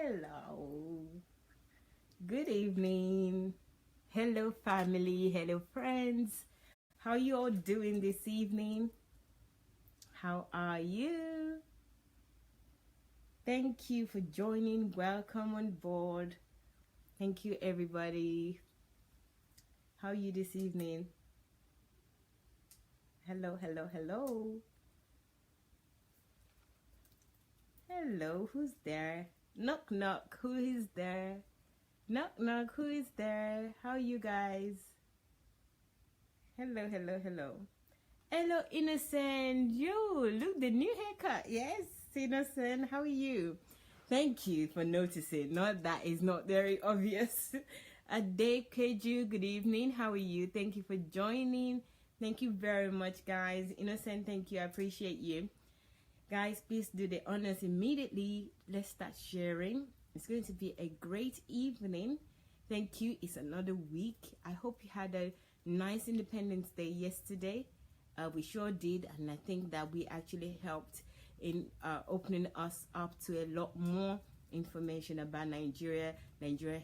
Hello. Good evening. Hello, family. Hello, friends. How you all doing this evening? How are you? Thank you for joining. Welcome on board. Thank you, everybody. How are you this evening? Hello, hello, hello. Hello, who's there? Knock, knock. Who is there? Knock, knock. Who is there? How are you guys? Hello, hello, hello. Hello, Innocent. Yo, look, the new haircut. Yes, Innocent. How are you? Thank you for noticing. Not that is not very obvious. Ade Keju, good evening. How are you? Thank you for joining. Thank you very much, guys. Innocent, thank you. I appreciate you. Guys, please do the honors immediately. Let's start sharing. It's going to be a great evening. Thank you. It's another week. I hope you had a nice Independence Day yesterday. We sure did, and I think that we actually helped in opening us up to a lot more information about Nigeria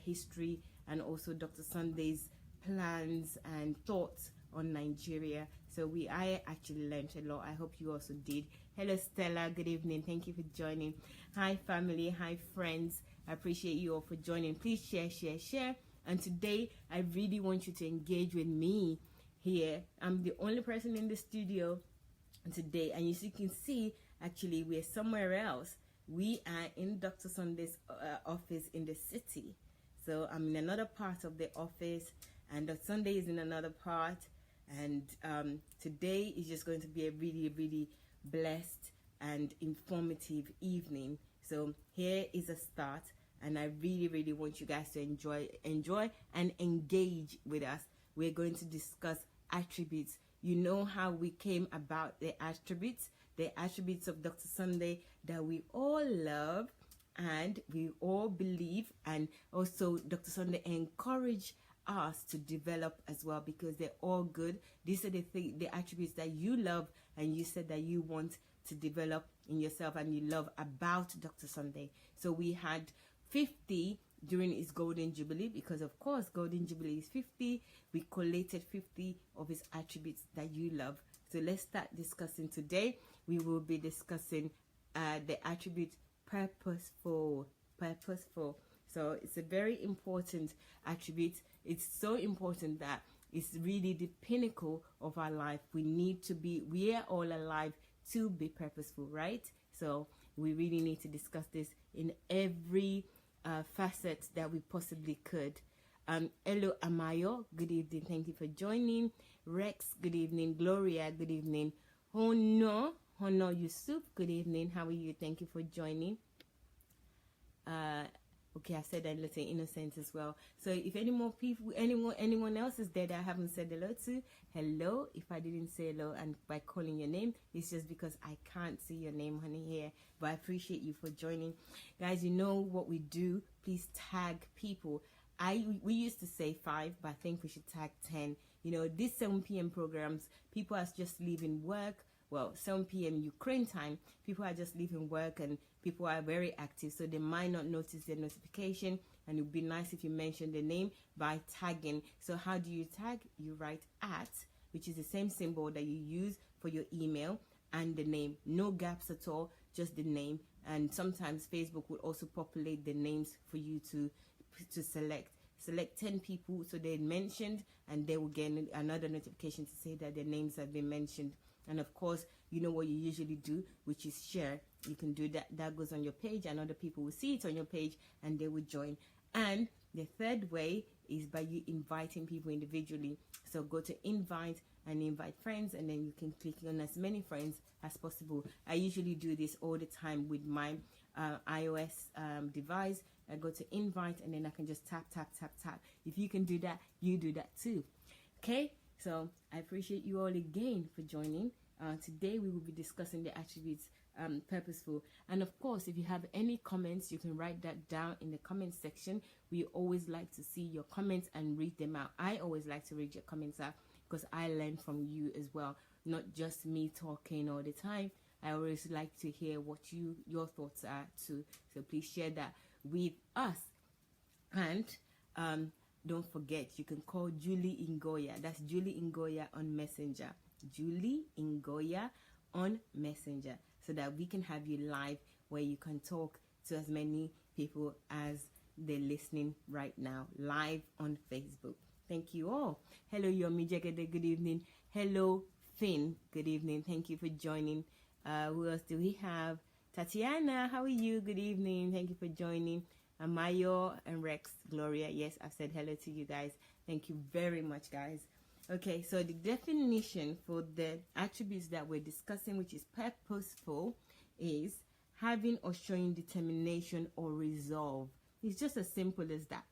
history, and also Dr. Sunday's plans and thoughts on Nigeria. So I actually learned a lot. I hope you also did. Hello, Stella. Good evening. Thank you for joining. Hi, family. Hi, friends. I appreciate you all for joining. Please share, share, share. And today, I really want you to engage with me here. I'm the only person in the studio today, and as you can see, actually we're somewhere else. We are in Dr. Sunday's office in the city. So I'm in another part of the office, and Dr. Sunday is in another part, and today is just going to be a really, really blessed and informative evening. So here is a start, and I really, really want you guys to enjoy and engage with us. We're going to discuss attributes. You know how we came about the attributes of Dr. Sunday that we all love and we all believe, and also Dr. Sunday encouraged us to develop as well, because they're all good. These are the attributes that you love and you said that you want to develop in yourself and you love about Dr. Sunday. So we had 50 during his Golden Jubilee, because of course Golden Jubilee is 50. We collated 50 of his attributes that you love. So let's start discussing today. We will be discussing the attribute purposeful. So it's a very important attribute. It's so important that it's really the pinnacle of our life. We are all alive to be purposeful, right? So we really need to discuss this in every facet that we possibly could. Hello, Amayo. Good evening. Thank you for joining. Rex, good evening. Gloria, good evening. Hono Yusuf, good evening. How are you? Thank you for joining. Okay, I said that little Innocent as well. So if any more people, anyone else is there that I haven't said hello to, hello. If I didn't say hello and by calling your name, it's just because I can't see your name, honey, here. But I appreciate you for joining. Guys, you know what we do. Please tag people. We used to say 5, but I think we should tag 10. You know, these 7 p.m. programs, people are just leaving work. Well, 7 p.m. Ukraine time, people are just leaving work and people are very active, so they might not notice their notification, and it would be nice if you mention the name by tagging. So how do you tag? You write @ which is the same symbol that you use for your email, and the name. No gaps at all, just the name. And sometimes Facebook will also populate the names for you to select 10 people, so they're mentioned, and they will get another notification to say that their names have been mentioned. And of course, you know what you usually do, which is share. You can do that. That goes on your page, and other people will see it on your page, and they will join. And the third way is by you inviting people individually. So go to invite and invite friends, and then you can click on as many friends as possible. I usually do this all the time with my iOS device. I go to invite, and then I can just tap. If you can do that, you do that too. Okay? So I appreciate you all again for joining. Today we will be discussing the attributes purposeful. And of course, if you have any comments, you can write that down in the comment section. We always like to see your comments and read them out. I always like to read your comments out because I learn from you as well, not just me talking all the time. I always like to hear what your thoughts are too. So please share that with us. And don't forget, you can call Julie Ngoya. That's Julie Ngoya on Messenger. Julie Ngoya on Messenger, so that we can have you live, where you can talk to as many people as they're listening right now, live on Facebook. Thank you all. Hello, Yomi Jegede, good evening. Hello, Finn, good evening. Thank you for joining. Who else do we have? Tatiana, how are you? Good evening. Thank you for joining. Mayowa and Rex, Gloria. Yes, I've said hello to you guys. Thank you very much, guys. Okay, so the definition for the attributes that we're discussing, which is purposeful, is having or showing determination or resolve. It's just as simple as that.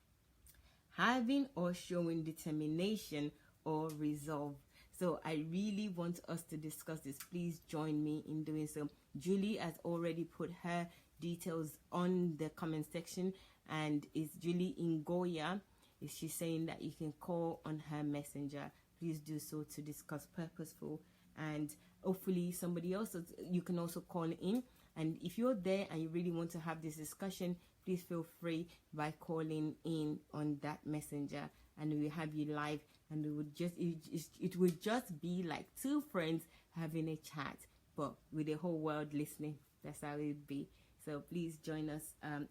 Having or showing determination or resolve. So I really want us to discuss this. Please join me in doing so. Julie has already put her details on the comment section, and it's Julie Ngoya. Is she saying that you can call on her messenger? Please do so to discuss purposeful, and hopefully somebody else, you can also call in. And if you're there and you really want to have this discussion, please feel free by calling in on that messenger, and we'll have you live, and it would just be like two friends having a chat, but with the whole world listening. That's how it would be. So please join us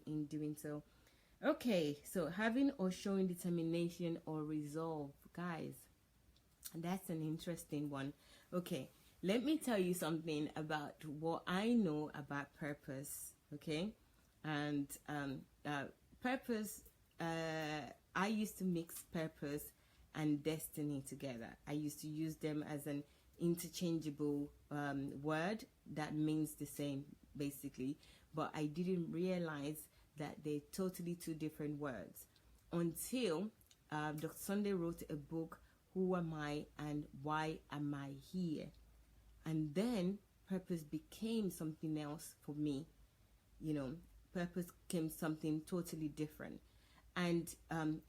in doing so. Okay, so having or showing determination or resolve, guys, that's an interesting one. Okay, let me tell you something about what I know about purpose. Okay, and purpose, I used to mix purpose and destiny together. I used to use them as an interchangeable word that means the same, basically, but I didn't realize that they're totally two different words until Dr. Sunday wrote a book, Who Am I and Why Am I Here? And then purpose became something else for me. You know, purpose became something totally different. And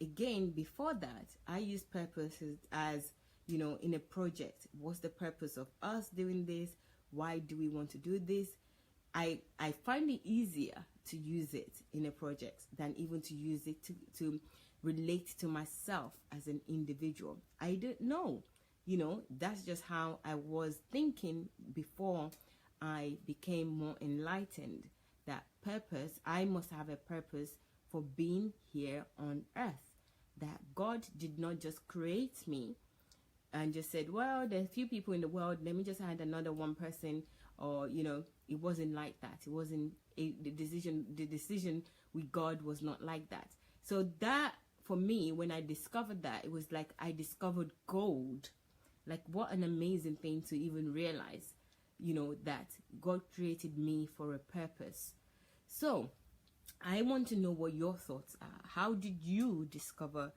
again, before that, I used purpose as, you know, in a project. What's the purpose of us doing this? Why do we want to do this? I find it easier to use it in a project than even to use it to relate to myself as an individual. I don't know. You know, that's just how I was thinking before I became more enlightened. That purpose, I must have a purpose for being here on earth. That God did not just create me and just said, well, there's a few people in the world, let me just add another one person. Or, you know, it wasn't like that. It wasn't the decision with God was not like that. So that, for me, when I discovered that, it was like I discovered gold. Like, what an amazing thing to even realize, you know, that God created me for a purpose. So I want to know what your thoughts are. How did you discover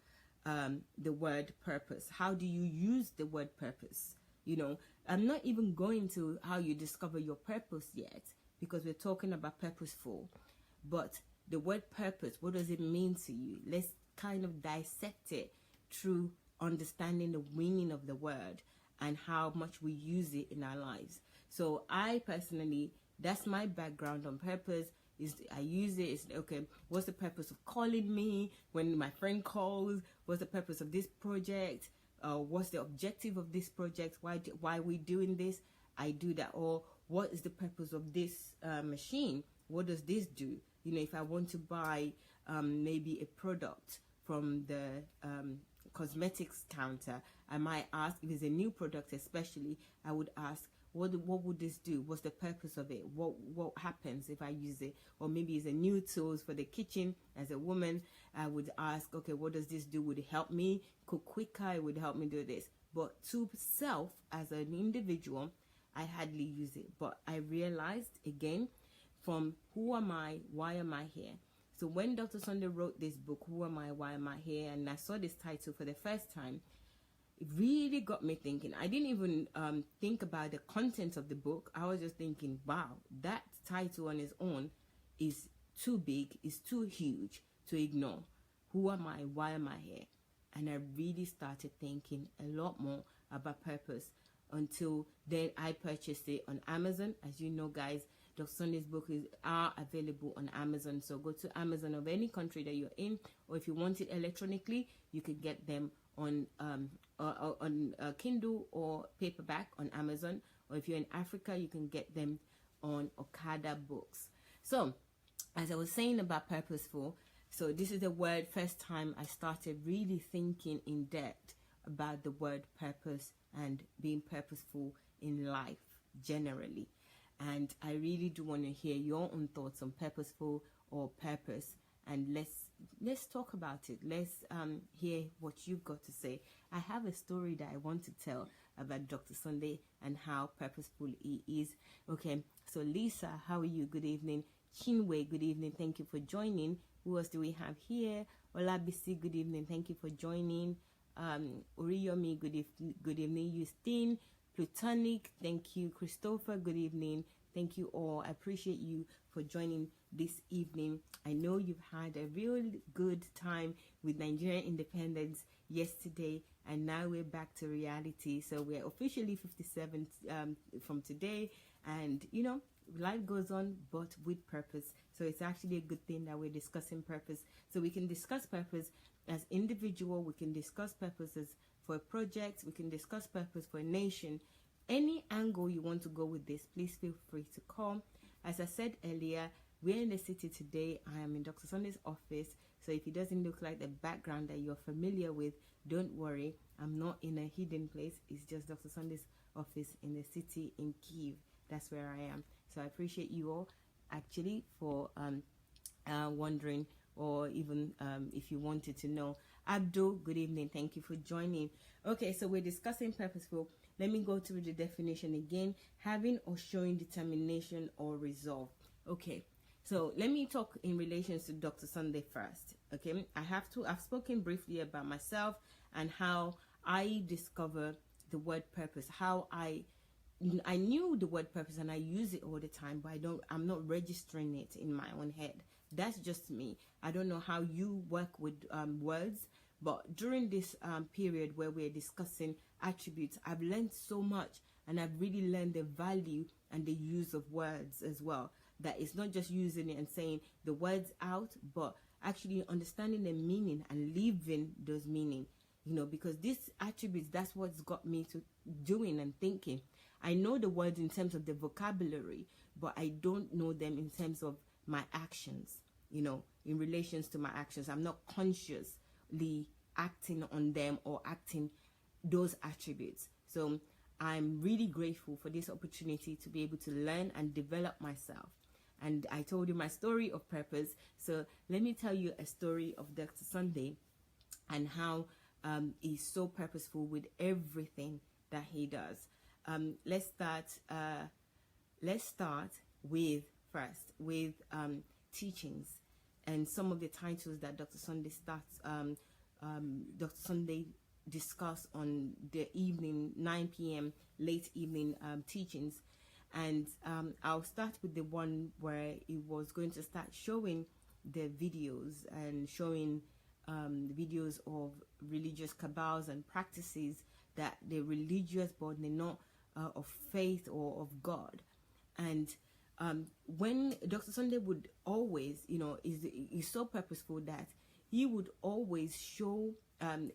the word purpose? How do you use the word purpose? You know, I'm not even going to how you discover your purpose yet, because we're talking about purposeful. But the word purpose, what does it mean to you? Let's kind of dissect it through understanding the meaning of the word and how much we use it in our lives. So I personally, that's my background on purpose. Is I use it. It's okay. What's the purpose of calling me when my friend calls? What's the purpose of this project? What's the objective of this project? Why are we doing this? I do that. Or what is the purpose of this machine? What does this do? You know, if I want to buy maybe a product from the cosmetics counter, I might ask, if it's a new product especially, I would ask, what would this do? What's the purpose of it? What happens if I use it? Or maybe it's a new tools for the kitchen. As a woman, I would ask, okay, what does this do? Would it help me cook quicker? It would help me do this. But to self, as an individual, I hardly use it. But I realized, again, from who am I, why am I here? So when Dr. Sunday wrote this book, Who Am I, Why Am I Here? And I saw this title for the first time, it really got me thinking. I didn't even think about the content of the book. I was just thinking, wow, that title on its own is too big, is too huge to ignore. Who am I? Why am I here? And I really started thinking a lot more about purpose until then I purchased it on Amazon. As you know, guys, Dr. Sunday's books are available on Amazon. So go to Amazon of any country that you're in, or if you want it electronically, you can get them on Kindle or paperback on Amazon. Or if you're in Africa, you can get them on Okada Books. So, as I was saying about purposeful, so this is the word first time I started really thinking in depth about the word purpose and being purposeful in life generally. And I really do want to hear your own thoughts on purposeful or purpose, and let's talk about it. Let's hear what you've got to say. I have a story that I want to tell about Dr. Sunday and how purposeful he is. Okay, so Lisa, how are you? Good evening. Chinwe, good evening. Thank you for joining. Who else do we have here? Olabisi, good evening. Thank you for joining. Oriyomi, good evening. Justine, Plutonic, thank you. Christopher, good evening. Thank you all. I appreciate you for joining this evening. I know you've had a real good time with Nigerian independence yesterday, and now we're back to reality. So we're officially 57 from today, and you know, life goes on, but with purpose. So it's actually a good thing that we're discussing purpose. So we can discuss purpose as individual, we can discuss purposes for a project, we can discuss purpose for a nation. Any angle you want to go with this, please feel free to call. As I said earlier, we're in the city today. I am in Dr. Sunday's office. So if it doesn't look like the background that you're familiar with, don't worry. I'm not in a hidden place. It's just Dr. Sunday's office in the city in Kyiv. That's where I am. So I appreciate you all actually for wondering, or even if you wanted to know. Abdul, good evening. Thank you for joining. Okay, so we're discussing purposeful. Let me go through the definition again. Having or showing determination or resolve. Okay, so let me talk in relation to Dr. Sunday first. Okay, I've spoken briefly about myself and how I discover the word purpose, how I knew the word purpose and I use it all the time, but I'm not registering it in my own head. That's just me. I don't know how you work with words, but during this period where we're discussing attributes, I've learned so much, and I've really learned the value and the use of words as well. That it's not just using it and saying the words out, but actually understanding the meaning and living those meaning. You know, because these attributes, that's what's got me to doing and thinking. I know the words in terms of the vocabulary, but I don't know them in terms of my actions, you know, in relations to my actions. I'm not consciously acting on them or acting those attributes. So I'm really grateful for this opportunity to be able to learn and develop myself. And I told you my story of purpose. So let me tell you a story of Dr. Sunday and how he's so purposeful with everything that he does. Let's start with teachings and some of the titles that Dr. Sunday Dr. Sunday discuss on the evening 9 p.m. late evening teachings. And I'll start with the one where he was going to start showing the videos and showing videos of religious cabals and practices that they're religious, but they're not of faith or of God. And when Dr. Sunday would always, you know, is so purposeful that he would always show,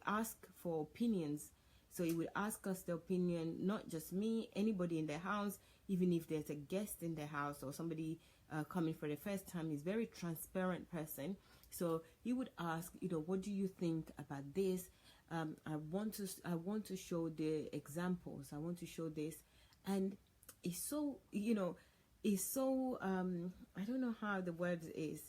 ask for opinions. So he would ask us the opinion, not just me, anybody in the house, even if there's a guest in the house or somebody coming for the first time. He's a very transparent person. So he would ask, you know, what do you think about this? I want to show the examples. I want to show this. And it's so, you know, it's so, I don't know how the word is.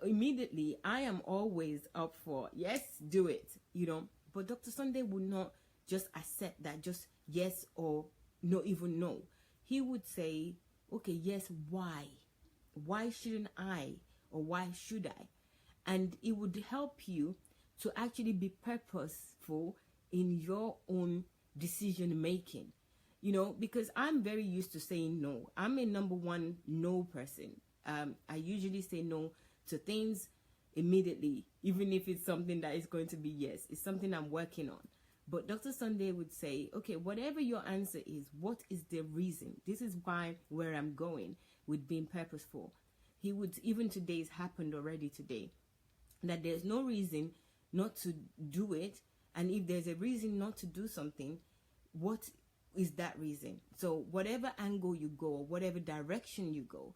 Immediately, I am always up for, yes, do it, you know. But Dr. Sunday would not just accept that, just yes or no, even no. He would say, okay, yes, why? Why shouldn't I? Or why should I? And it would help you to actually be purposeful in your own decision making. You know, because I'm very used to saying no. I'm a number one no person. I usually say no to things immediately, even if it's something that is going to be yes. It's something I'm working on. But Dr. Sunday would say, okay, whatever your answer is, what is the reason? This is where I'm going with being purposeful. He would, even today's happened already today, that there's no reason not to do it. And if there's a reason not to do something, what is that reason? So whatever angle you go, or whatever direction you go,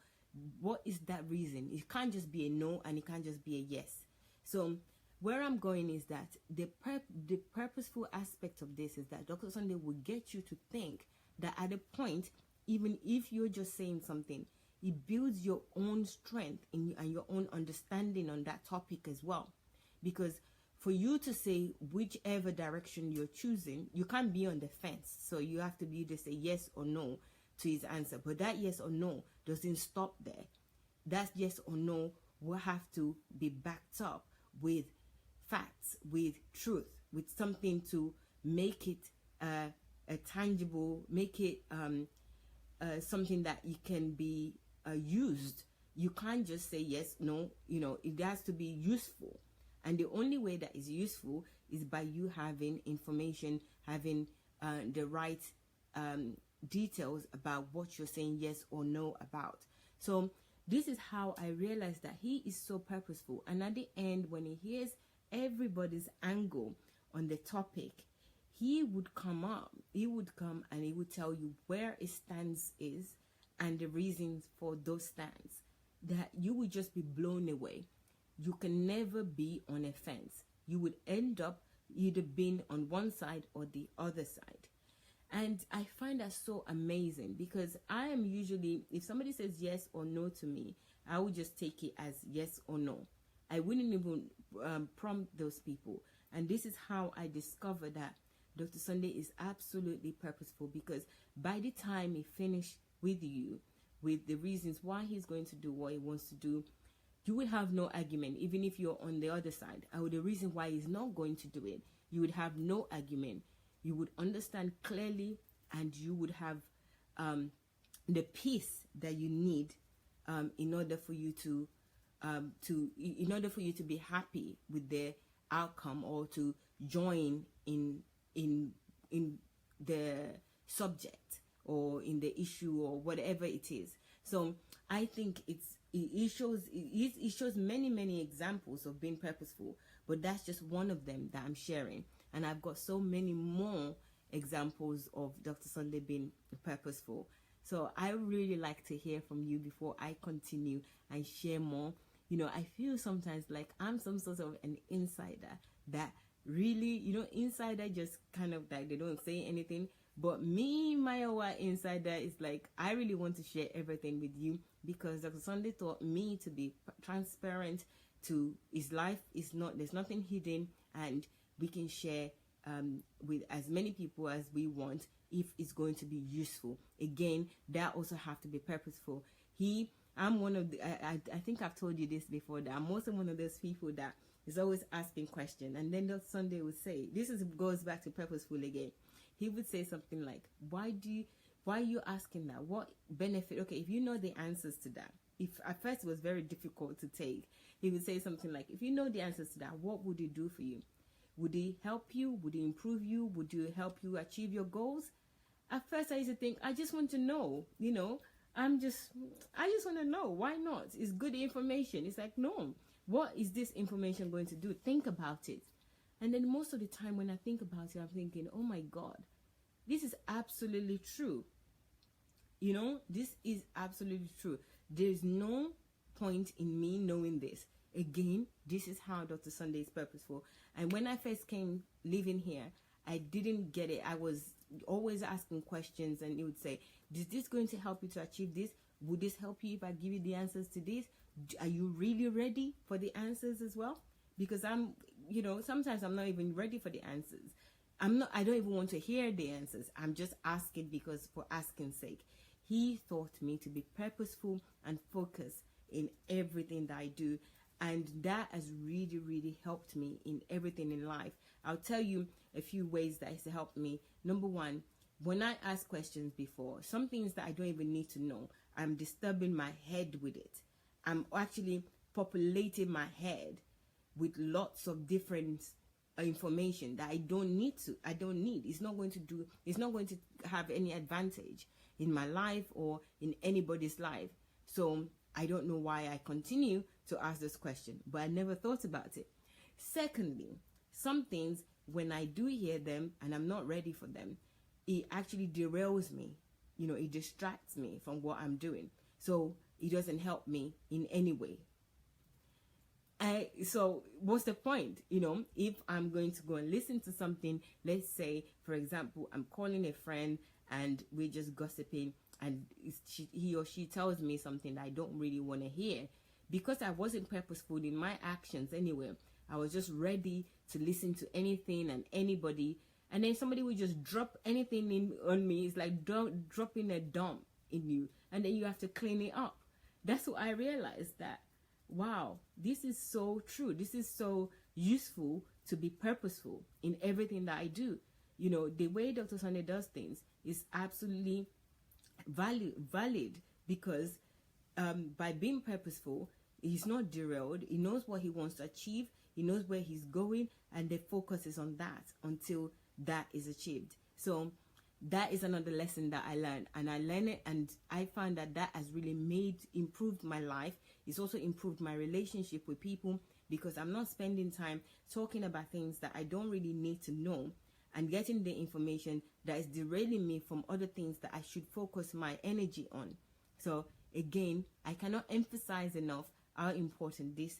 what is that reason? It can't just be a no, and it can't just be a yes. So where I'm going is that the purposeful aspect of this is that Dr. Sunday will get you to think that at a point, even if you're just saying something, it builds your own strength and your own understanding on that topic as well. Because for you to say whichever direction you're choosing, you can't be on the fence. So you have to be able to say yes or no to his answer. But that yes or no doesn't stop there. That yes or no will have to be backed up with facts, with truth, with something to make it a tangible, make it something that it can be used. You can't just say yes, no, it has to be useful. And the only way that is useful is by you having information, having the right details about what you're saying yes or no about. So this is how I realized that he is so purposeful. And at the end, when he hears everybody's angle on the topic, he would come and he would tell you where his stance is and the reasons for those stands, that you would just be blown away. You can never be on a fence. You would end up either being on one side or the other side. And I find that so amazing, because I am usually, if somebody says yes or no to me, I would just take it as yes or no. I wouldn't even prompt those people. And this is how I discovered that Dr. Sunday is absolutely purposeful, because by the time he finished with you, with the reasons why he's going to do what he wants to do, you would have no argument. Even if you're on the other side, or the reason why he's not going to do it, you would have no argument. You would understand clearly, and you would have the peace that you need in order for you to be happy with the outcome, or to join in the subject or in the issue or whatever it is. So I think it shows many examples of being purposeful, but that's just one of them that I'm sharing. And I've got so many more examples of Dr. Sunday being purposeful. So I really like to hear from you before I continue and share more. I feel sometimes like I'm some sort of an insider that really, insider just kind of like they don't say anything. But me, Mayowa insider, is like I really want to share everything with you, because Dr. Sunday taught me to be transparent to his life. There's nothing hidden, and we can share with as many people as we want if it's going to be useful. Again, that also have to be purposeful. I'm one of the, I think I've told you this before, that I'm also one of those people that is always asking questions. And then Dr. Sunday would say, goes back to purposeful again. He would say something like, why are you asking that? What benefit? Okay, if you know the answers to that, if at first it was very difficult to take, he would say something like, if you know the answers to that, what would it do for you? Would it help you? Would it improve you? Would it help you achieve your goals? At first I used to think, I just want to know, I just want to know. Why not? It's good information. It's like, no, what is this information going to do? Think about it. And then most of the time when I think about it, I'm thinking, oh my God, this is absolutely true. This is absolutely true. There's no point in me knowing this. Again, this is how Dr. Sunday is purposeful. And when I first came living here, I didn't get it. I was always asking questions, and he would say, is this going to help you to achieve this? Would this help you if I give you the answers to this? Are you really ready for the answers as well? Because sometimes I'm not even ready for the answers. I don't even want to hear the answers. I'm just asking because for asking's sake. He taught me to be purposeful and focused in everything that I do. And that has really, really helped me in everything in life. I'll tell you a few ways that has helped me. Number one, when I ask questions before, some things that I don't even need to know, I'm disturbing my head with it. I'm actually populating my head with lots of different information that I don't need. It's not going to have any advantage in my life or in anybody's life. So I don't know why I continue to ask this question, but I never thought about it. Secondly, some things, when I do hear them and I'm not ready for them, it actually derails me. It distracts me from what I'm doing. So it doesn't help me in any way. So what's the point? If I'm going to go and listen to something, let's say, for example, I'm calling a friend and we're just gossiping, and he or she tells me something that I don't really want to hear, because I wasn't purposeful in my actions anyway. I was just ready to listen to anything and anybody, and then somebody would just drop anything on me. It's like dropping a dump in you, and then you have to clean it up. That's what I realized, that wow, this is so true. This is so useful to be purposeful in everything that I do. The way Dr. Sunday does things is absolutely valid, because by being purposeful, he's not derailed. He knows what he wants to achieve. He knows where he's going, and the focus is on that until that is achieved. So that is another lesson that I learned, and I learned it, and I found that has really improved my life. It's also improved my relationship with people, because I'm not spending time talking about things that I don't really need to know, and getting the information that is derailing me from other things that I should focus my energy on. So again, I cannot emphasize enough how important this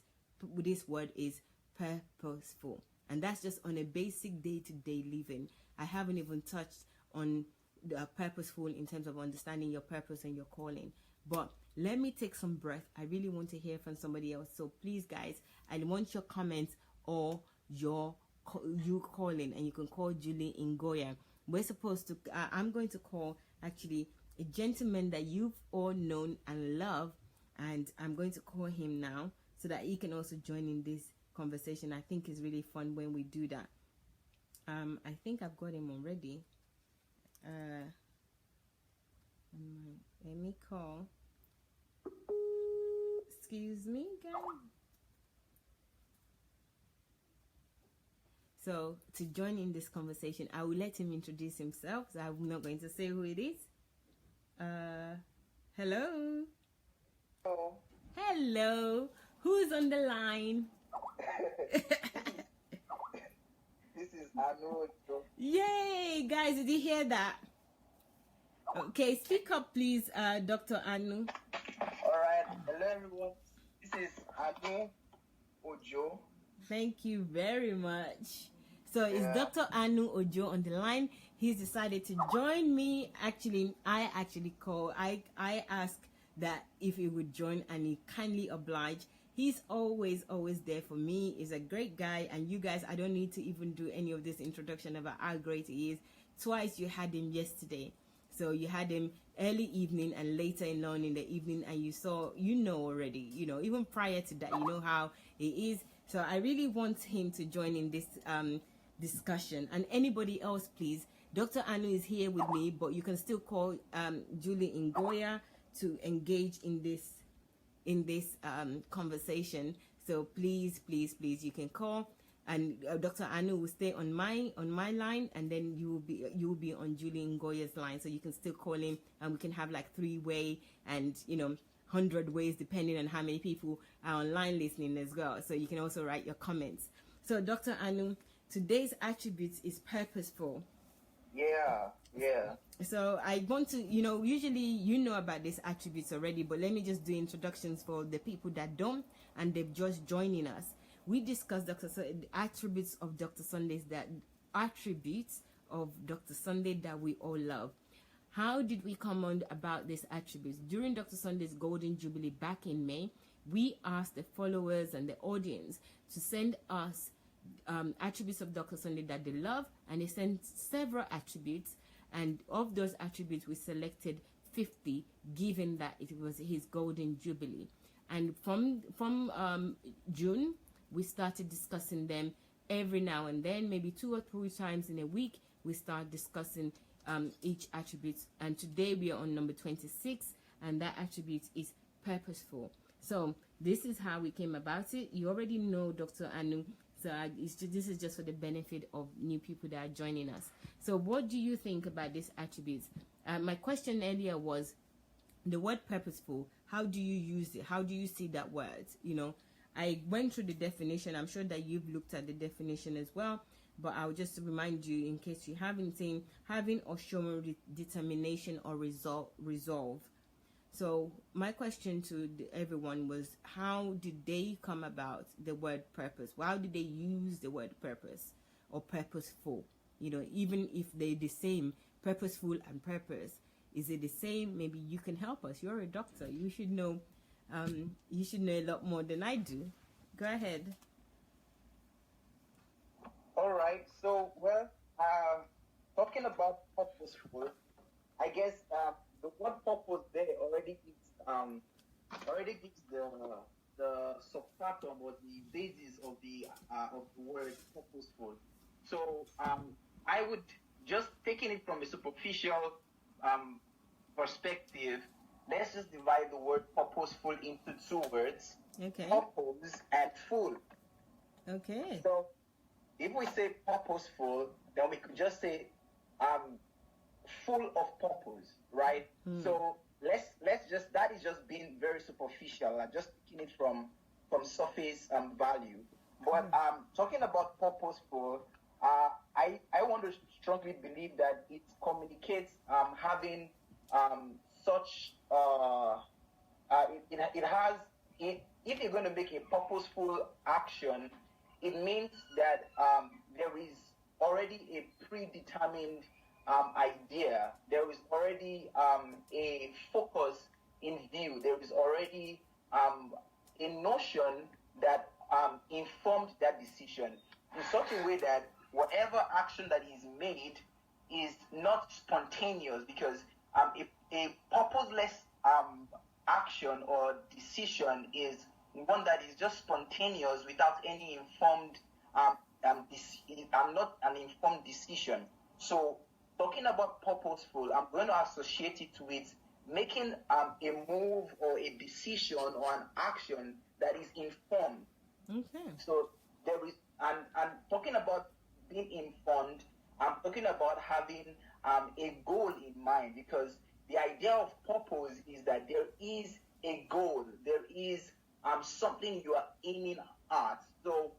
word is, purposeful. And that's just on a basic day-to-day living. I haven't even touched on the purposeful in terms of understanding your purpose and your calling. But let me take some breath. I really want to hear from somebody else. So please, guys, I want your comments or you calling, and you can call Julie in Goya. We're supposed to, I'm going to call actually a gentleman that you've all known and love, and I'm going to call him now so that he can also join in this conversation. I think it's really fun when we do that. I think I've got him already. Let me call. Excuse me, guys. So to join in this conversation, I will let him introduce himself. So I'm not going to say who it is. Hello. Oh. Hello. Who's on the line? This is Anu. Yay, guys! Did you hear that? Okay, speak up, please, Dr. Anu. All right. Hello, everyone. This is Anu Ojo. Thank you very much. So is Dr. Anu Ojo on the line? He's decided to join me. Actually, I asked that if he would join, and he kindly obliged. He's always there for me. He's a great guy, and you guys, I don't need to even do any of this introduction about how great he is. Twice you had him yesterday. So you had him early evening and later on in the evening, and you know already, even prior to that, you know how he is. So I really want him to join in this discussion. And anybody else, please. Dr. Anu is here with me, but you can still call Julie in Goya to engage in this conversation. So please, you can call, and Dr. Anu will stay on my line, and then you will be on Julie Ngoya's line, so you can still call him, and we can have like 3-way and 100 ways, depending on how many people are online listening as well. So you can also write your comments. So Dr. Anu, today's attributes is purposeful. Yeah. So I want to, usually you know about these attributes already, but let me just do introductions for the people that don't, and they're just joining us. We discussed the attributes of Dr. Sunday's, that attributes of Dr. Sunday that we all love. How did we come on about these attributes? During Dr. Sunday's Golden Jubilee back in May, we asked the followers and the audience to send us attributes of Dr. Sunday that they love, and they sent several attributes, and of those attributes we selected 50, given that it was his Golden Jubilee. And from June, we started discussing them every now and then, maybe 2 or 3 times in a week. We start discussing each attribute, and today we are on number 26, and that attribute is purposeful. So this is how we came about it. You already know, Dr. Anu, So this is just for the benefit of new people that are joining us. So what do you think about these attributes? My question earlier was the word purposeful. How do you use it? How do you see that word? You know, I went through the definition. I'm sure that you've looked at the definition as well. But I'll just remind you, in case you haven't seen, having or showing determination or resolve. So my question to everyone was, how did they come about the word purpose? How did they use the word purpose or purposeful? You know, even if they're the same, purposeful and purpose, is it the same? Maybe you can help us. You're a doctor. You should know. You should know a lot more than I do. Go ahead. All right. So, well, talking about purposeful, I guess the word purpose there already gives the substratum or the basis of the word purposeful. So I would just taking it from a superficial perspective. Let's just divide the word purposeful into two words. Okay. Purpose and full. Okay. So if we say purposeful, then we could just say full of purpose, right? So let's just, that is just being very superficial, just taking it from surface value. But talking about purposeful, I want to strongly believe that it communicates having such if you're going to make a purposeful action, it means that there is already a predetermined idea. There is already a focus in view. There is already a notion that informed that decision in such a way that whatever action that is made is not spontaneous, because a purposeless action or decision is one that is just spontaneous without any informed not an informed decision. So talking about purposeful, I'm going to associate it with making a move or a decision or an action that is informed. Okay. So there is, and talking about being informed, I'm talking about having a goal in mind, because the idea of purpose is that there is a goal, there is something you are aiming at. So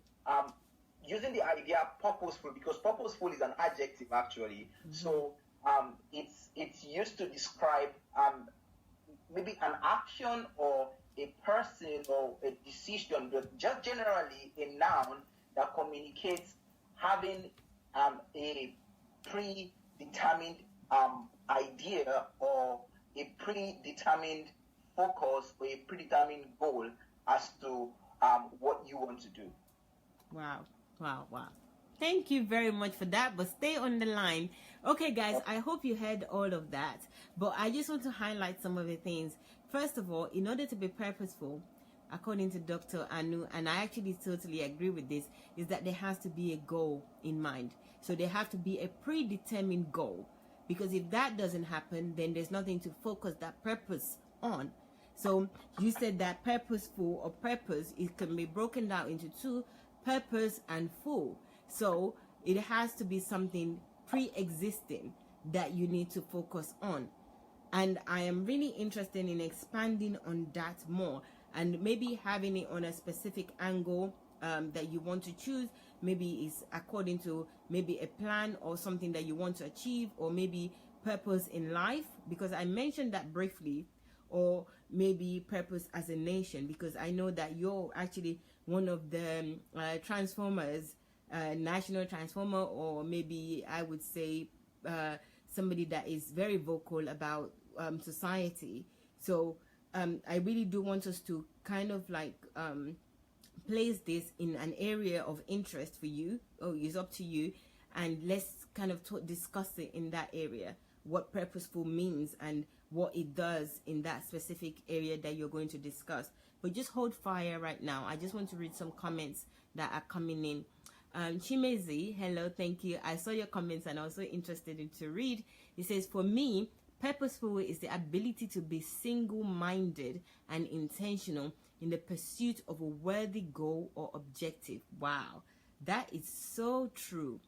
using the idea purposeful, because purposeful is an adjective actually. So it's used to describe maybe an action or a person or a decision, but just generally a noun that communicates having a predetermined idea or a predetermined focus or a predetermined goal as to what you want to do. Wow. Thank you very much for that, but stay on the line. Okay, guys, I hope you heard all of that, but I just want to highlight some of the things. First of all, in order to be purposeful, according to Dr. Anu, and I actually totally agree with this, is that there has to be a goal in mind. So there have to be a predetermined goal, because if that doesn't happen, then there's nothing to focus that purpose on. So you said that purposeful or purpose, it can be broken down into two, purpose and full. So it has to be something pre-existing that you need to focus on. And I am really interested in expanding on that more, and maybe having it on a specific angle that you want to choose. Maybe it's according to maybe a plan or something that you want to achieve, or maybe purpose in life, because I mentioned that briefly, or maybe purpose as a nation, because I know that you're actually one of the transformers, national transformer, or maybe I would say somebody that is very vocal about society. So I really do want us to kind of like place this in an area of interest for you. It's up to you, and let's kind of discuss it in that area, what purposeful means and what it does in that specific area that you're going to discuss. But just hold fire right now. I just want to read some comments that are coming in. Chimezi, hello, thank you. I saw your comments and I was so interested in to read. It says, for me, purposeful is the ability to be single-minded and intentional in the pursuit of a worthy goal or objective. Wow, That is so true.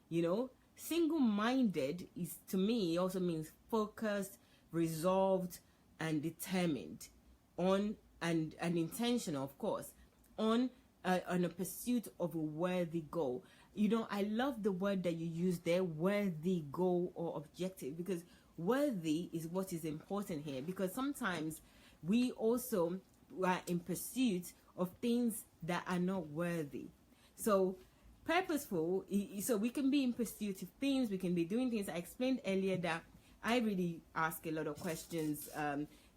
You know, single-minded is, to me, also means focused, resolved, and determined on, and intentional, of course, on a pursuit of a worthy goal. You know, I love the word that you use there, worthy goal or objective, because worthy is what is important here. Because sometimes we also are in pursuit of things that are not worthy. So purposeful, so we can be in pursuit of things, we can be doing things. I explained earlier that I really ask a lot of questions,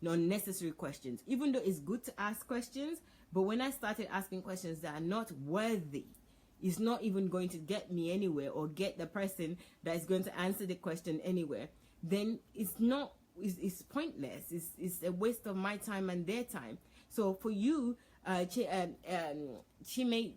unnecessary questions, even though it's good to ask questions. But when I started asking questions that are not worthy, it's not even going to get me anywhere or get the person that is going to answer the question anywhere, then it's pointless. It's a waste of my time and their time. So for you, Chimeze,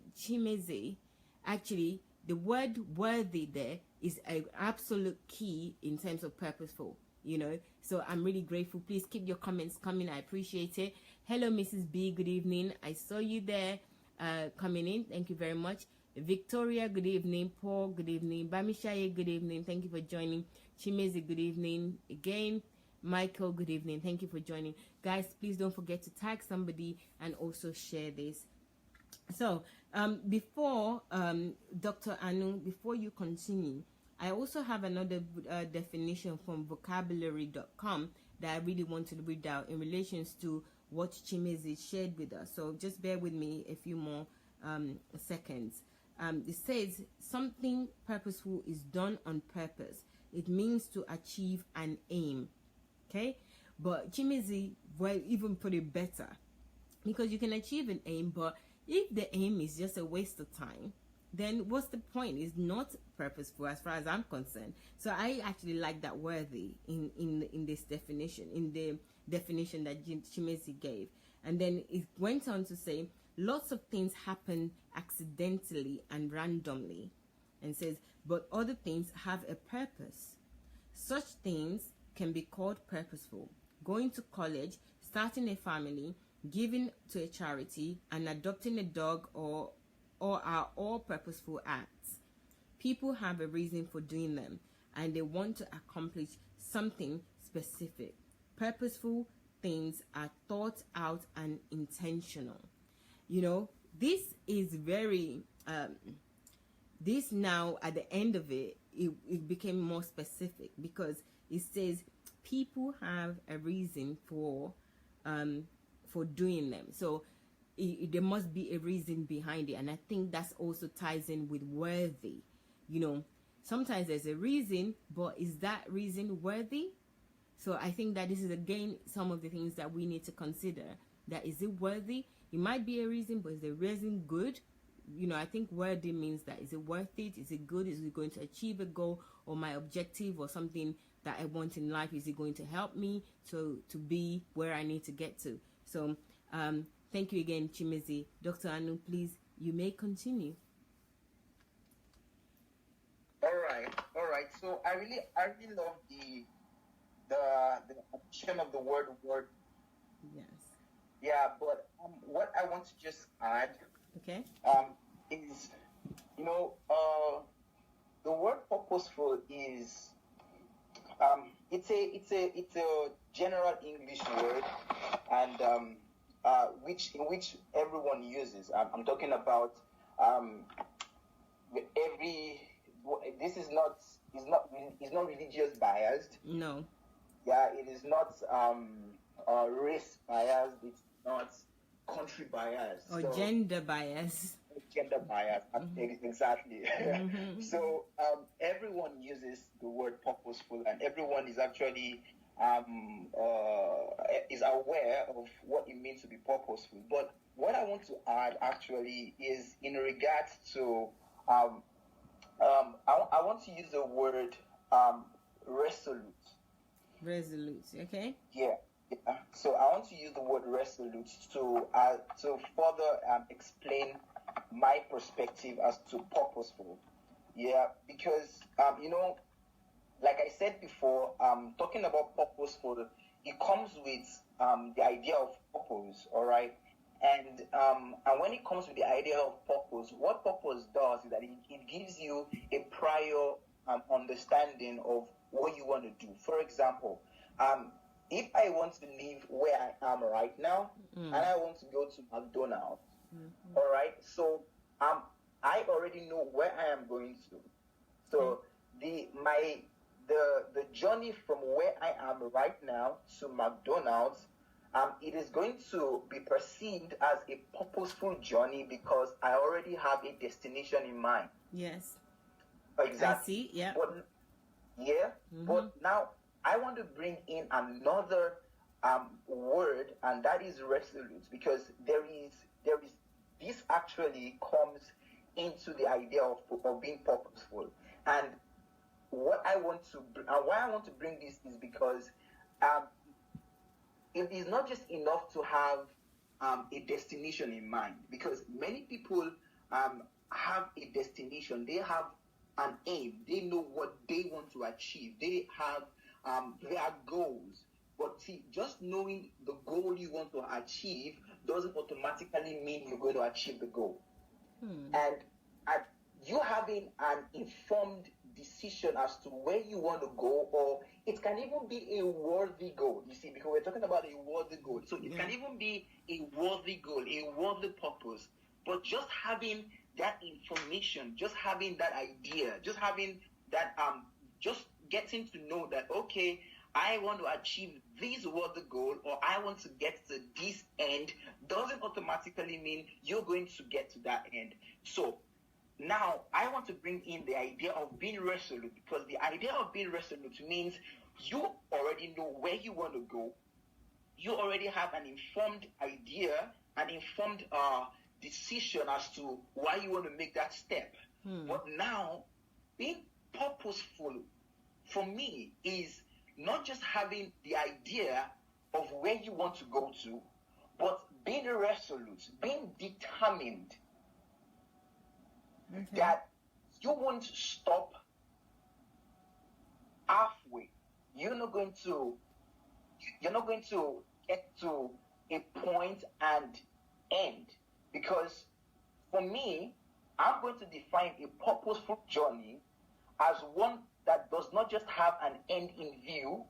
actually, the word worthy there is an absolute key in terms of purposeful, you know. So I'm really grateful. Please keep your comments coming. I appreciate it. Hello, Mrs. B. Good evening. I saw you there coming in. Thank you very much. Victoria, good evening. Paul, good evening. Bamishaye, good evening. Thank you for joining. Chimeze, good evening again. Michael, good evening. Thank you for joining. Guys, please don't forget to tag somebody and also share this. So, before Dr. Anu, before you continue, I also have another definition from vocabulary.com that I really want to read out in relations to what Chimeze shared with us. So just bear with me a few more seconds. It says something purposeful is done on purpose. It means to achieve an aim. Okay, but Chimeze will even put it better, because you can achieve an aim, but if the aim is just a waste of time, then what's the point? It's not purposeful as far as I'm concerned. So I actually like that worthy in this definition, in the definition that Chimeze gave. And then it went on to say lots of things happen accidentally and randomly, and says, but other things have a purpose. Such things can be called purposeful. Going to college, starting a family, giving to a charity, and adopting a dog or are all purposeful acts. People have a reason for doing them, and they want to accomplish something specific. Purposeful things are thought out and intentional. You know, this is very this now at the end of it became more specific, because it says people have a reason for doing them. So there must be a reason behind it, and I think that's also ties in with worthy. You know, sometimes there's a reason, but is that reason worthy? So I think that this is again some of the things that we need to consider. That is it worthy? It might be a reason, but is the reason good? You know, I think worthy means that is it worth it? Is it good? Is it going to achieve a goal or my objective or something that I want in life? Is it going to help me to be where I need to get to? So thank you again, Chimeze. Dr. Anu, please, you may continue. All right. So I really love the addition of the word. Yes. Yeah, but what I want to just add, okay, is, you know, the word purposeful is it's a general English word, and in which everyone uses. I'm talking about this is not religious biased. No. Yeah, it is not race biased. It's not country biased. Or gender bias. Gender bias, exactly. Mm-hmm. So everyone uses the word purposeful, and everyone is actually is aware of what it means to be purposeful. But what I want to add actually is in regards to I want to use the word resolute. Resolute, okay? Yeah. So I want to use the word resolute to further explain my perspective as to purposeful. Yeah, because you know, like I said before, talking about purposeful, it comes with the idea of purpose. All right, And when it comes to the idea of purpose, what purpose does is that it gives you a prior understanding of what you want to do. For example, if I want to live where I am right now, and I want to go to McDonald's, all right, so I already know where I am going to. So the journey from where I am right now to McDonald's, it is going to be perceived as a purposeful journey because I already have a destination in mind. Yes. Exactly. I see. Yeah. But now I want to bring in another word, and that is resolute, because there is this actually comes into the idea of being purposeful. And why I want to bring this is because it is not just enough to have a destination in mind, because many people have a destination. They have an aim. They know what they want to achieve. They have their goals. But see, just knowing the goal you want to achieve doesn't automatically mean you're going to achieve the goal. And you having an informed decision as to where you want to go, or it can even be a worthy goal, you see, because we're talking about a worthy goal. So it can even be a worthy goal, a worthy purpose. But just having that information, just having that idea, just having that, just getting to know that, okay, I want to achieve this worthy goal, or I want to get to this end, doesn't automatically mean you're going to get to that end. So now I want to bring in the idea of being resolute, because the idea of being resolute means you already know where you want to go. You already have an informed idea, an informed decision as to why you want to make that step. But now, being purposeful for me is not just having the idea of where you want to go to, but being resolute, being determined that you won't stop halfway. You're not going to get to a point and end. Because for me, I'm going to define a purposeful journey as one that does not just have an end in view,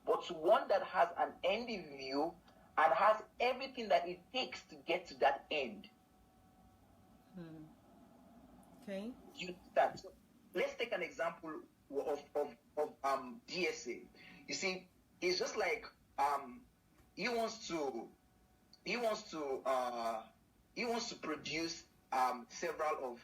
but one that has an end in view and has everything that it takes to get to that end. Okay. So let's take an example of DSA. You see, it's just like he wants to produce several of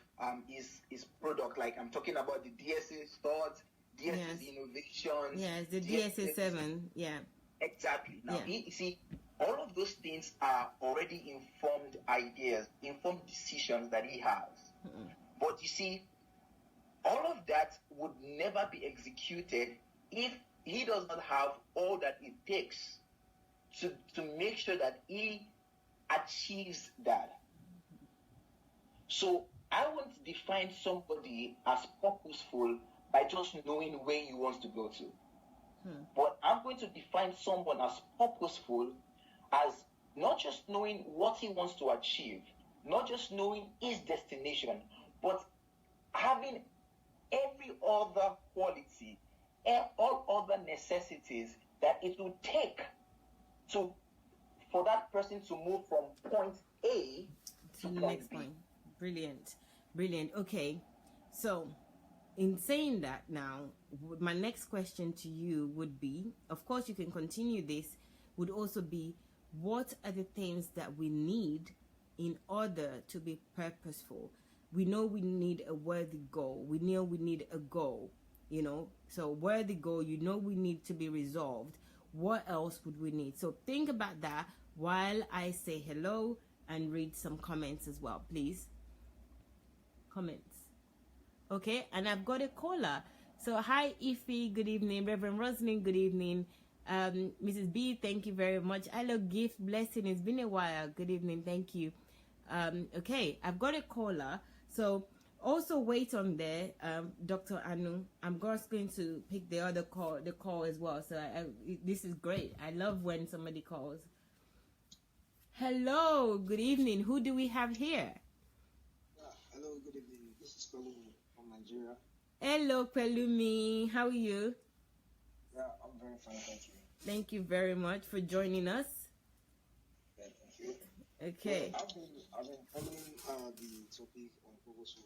his product. Like I'm talking about the DSA thoughts, DSA innovations. Yes, the DSA 7. Yeah. Exactly. Now, you see, all of those things are already informed ideas, informed decisions that he has. But you see, all of that would never be executed if he does not have all that it takes to make sure that he achieves that. So I want to define somebody as purposeful by just knowing where he wants to go to. But I'm going to define someone as purposeful as not just knowing what he wants to achieve, not just knowing his destination, but having every other quality, all other necessities that it will take for that person to move from point A to the point next B. point. Brilliant. Okay, so in saying that, now my next question to you would be, of course you can continue this, would also be, what are the things that we need in order to be purposeful? We know we need a worthy goal. We know we need a goal, so worthy goal, we need to be resolved. What else would we need? So think about that while I say hello and read some comments as well, please. Comments. Okay, and I've got a caller. So hi Ify, good evening. Reverend Rosalind, good evening. Mrs. B, thank you very much. Hello Gift, blessing, it's been a while. Good evening, thank you. Okay, I've got a caller. So also wait on there, Dr. Anu. I'm just going to pick the call as well. So this is great. I love when somebody calls. Hello, good evening. Who do we have here? Hello, good evening. This is Pelumi from Nigeria. Hello, Pelumi. How are you? Yeah, I'm very fine, thank you. Thank you very much for joining us. Yeah, thank you. Okay. Well, I've been following the topic on Purposeful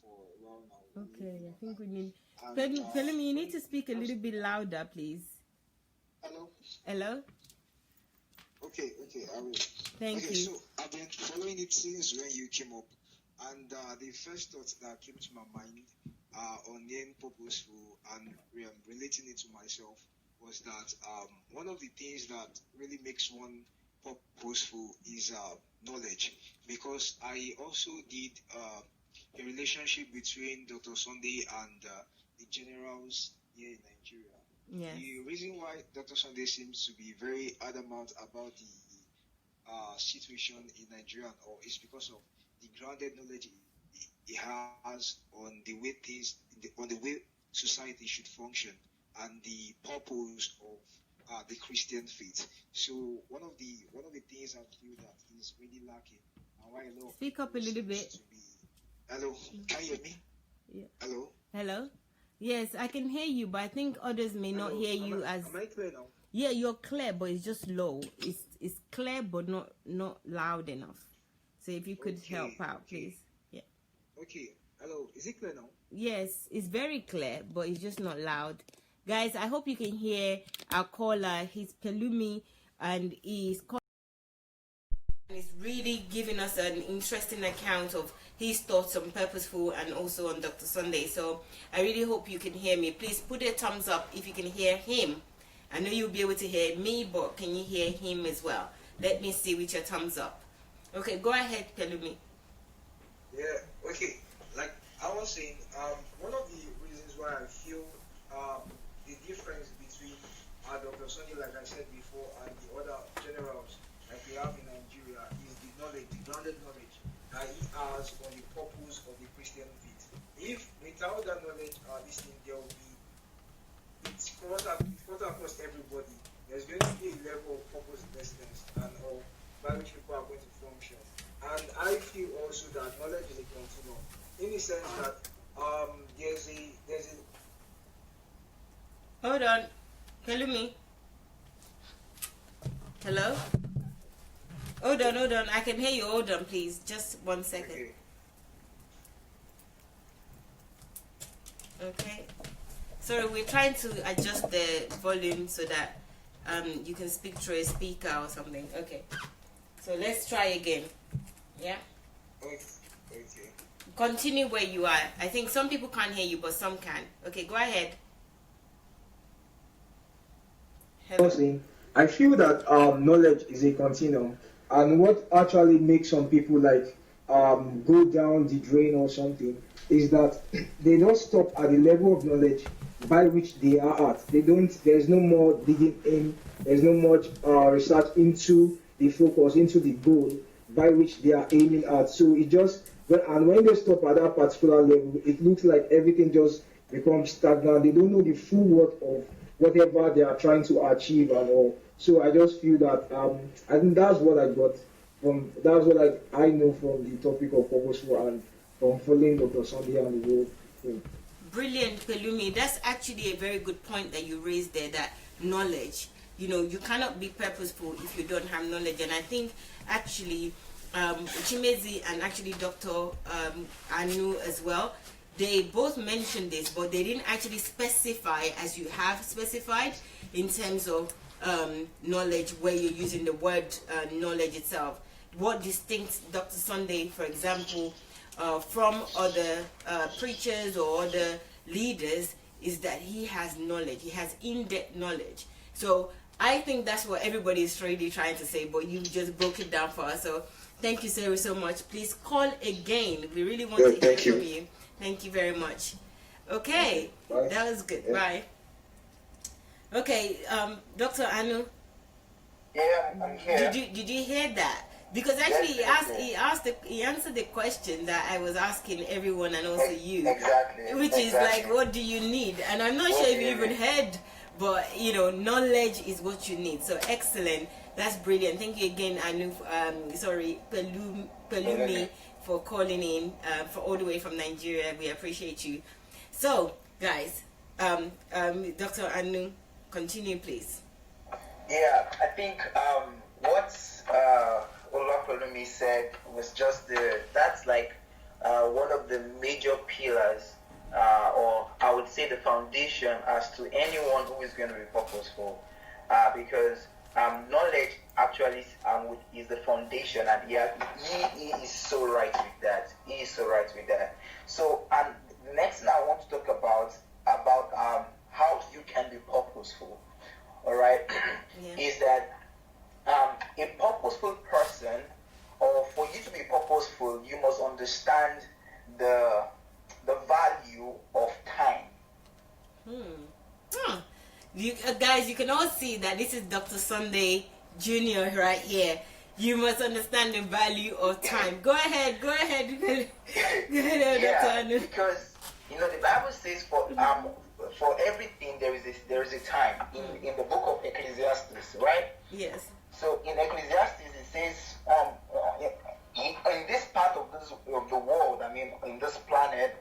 for a while now. Okay, I think we need... And, Pelumi, you need to speak a little bit louder, please. Hello? Hello? Okay, I will. Thank you. So I've been following it since when you came up. And the first thought that came to my mind on name Purposeful and relating it to myself was that one of the things that really makes one purposeful is knowledge, because I also did a relationship between Dr. Sunday and the generals here in Nigeria. Yes. The reason why Dr. Sunday seems to be very adamant about the situation in Nigeria is because of the grounded knowledge he has on the way things, on the way society should function, and the purpose of the Christian faith. So one of the things I feel that is really lacking, and why a lot Speak up a little bit. Hello, can you hear me? Yeah. Hello. Hello? Yes, I can hear you, but I think others may not hear you as... Am I clear now? Yeah, you're clear, but it's just low. It's clear, but not loud enough. So if you could help out, please. Yeah. Okay. Hello. Is it clear now? Yes, it's very clear, but it's just not loud. Guys, I hope you can hear our caller. He's Pelumi, and he's really giving us an interesting account of his thoughts on Purposeful and also on Dr. Sunday. So I really hope you can hear me. Please put a thumbs up if you can hear him. I know you'll be able to hear me, but can you hear him as well? Let me see with your thumbs up. Okay, go ahead, Pelumi. Yeah, okay. Like I was saying, one of the reasons why I feel the difference between Dr. Sunday, like I said before, and the other generals like we have in Nigeria is the knowledge, the grounded knowledge that he has on the purpose of the Christian faith. If without that knowledge, this thing, there will be, it's cut across everybody. There's going to be a level of purposelessness and all by which people are going to function. And I feel also that knowledge is a continuum, in the sense that there's a Hold on. Pelumi. Hello? Hold on. I can hear you. Hold on, please. Just 1 second. Okay. Sorry, we're trying to adjust the volume so that you can speak through a speaker or something. Okay. So let's try again. Yeah? Okay. Continue where you are. I think some people can't hear you, but some can. Okay, go ahead. Hello. I feel that knowledge is a continuum, and what actually makes some people like go down the drain or something is that they don't stop at the level of knowledge by which they are at. There's no more digging in, there's no much research into the focus, into the goal by which they are aiming at. So it just, when they stop at that particular level, it looks like everything just becomes stagnant. They don't know the full worth of whatever they are trying to achieve and all. So I just feel that I think that's what I got from, that's what I know from the topic of Purposeful and from following Dr. Sunday and the whole thing. Brilliant, Pelumi. That's actually a very good point that you raised there, that knowledge. You know, you cannot be purposeful if you don't have knowledge. And I think actually Chimezi and actually Dr. Anu as well, they both mentioned this, but they didn't actually specify as you have specified in terms of knowledge, where you're using the word knowledge itself. What distincts Dr. Sunday, for example, from other preachers or other leaders is that he has knowledge. He has in-depth knowledge. So I think that's what everybody is really trying to say, but you just broke it down for us. So thank you, Sarah, so much. Please call again. We really want to hear from you. Thank you very much. Okay, Bye. That was good. Yeah. Bye. Okay, Dr. Anu. Yeah, I'm here. Did you hear that? Because actually he answered the question that I was asking everyone and also you. Exactly. Which is like, what do you need? And I'm not sure if you even heard, but you know, knowledge is what you need. So excellent. That's brilliant. Thank you again, Anu. Pelumi, for calling in for all the way from Nigeria. We appreciate you. So, guys, Dr. Anu, continue, please. Yeah, I think what Olapalumi said was just that's like one of the major pillars, or I would say the foundation as to anyone who is going to be purposeful, because knowledge actually is the foundation, and he is so right with that. He is so right with that. So, and next, I want to talk about how you can be purposeful. All right, yeah. Is that a purposeful person, or for you to be purposeful, you must understand the value of time. You guys, you can all see that this is Dr. Sunday Jr. right here. You must understand the value of time. Go ahead. Go ahead, yeah, Dr. Anu. Because the Bible says for everything there is a time in the book of Ecclesiastes, right? Yes. So in Ecclesiastes it says in this part of the world, I mean in this planet,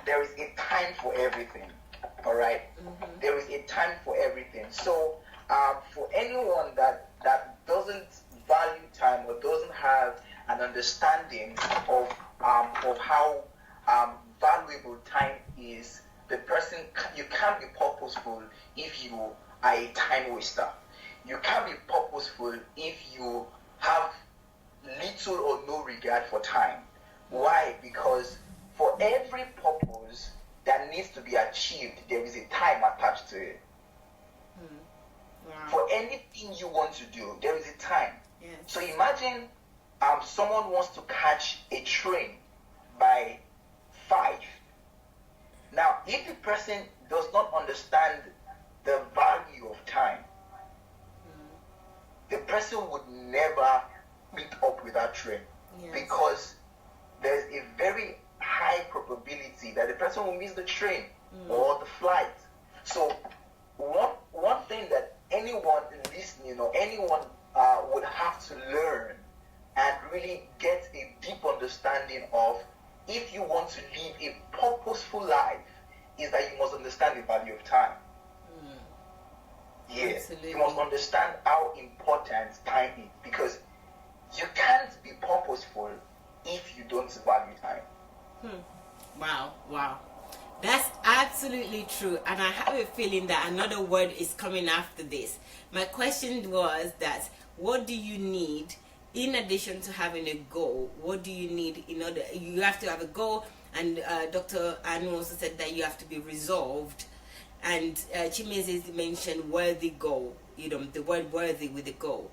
there is a time for everything. All right. Mm-hmm. There is a time for everything. So for anyone that doesn't value time or doesn't have an understanding of how valuable time is, you can't be purposeful if you are a time waster. You can't be purposeful if you have little or no regard for time. Why? Because for every purpose that needs to be achieved, there is a time attached to it. Wow. For anything you want to do, there is a time. Yes. So imagine someone wants to catch a train by 5. Now, if the person does not understand the value of time, the person would never meet up with that train. Yes. Because there's a very high probability that the person will miss the train or the flight. So one thing that anyone listening or anyone would have to learn and really get a deep understanding of, if you want to live a purposeful life, is that you must understand the value of time. Yes, you must understand how important time is, because you can't be purposeful if you don't value time. Wow. That's absolutely true, and I have a feeling that another word is coming after this. My question was that what do you need in addition to having a goal? What do you need in order? You have to have a goal, and Dr. Anu also said that you have to be resolved. And Chimeze mentioned worthy goal, the word worthy with the goal.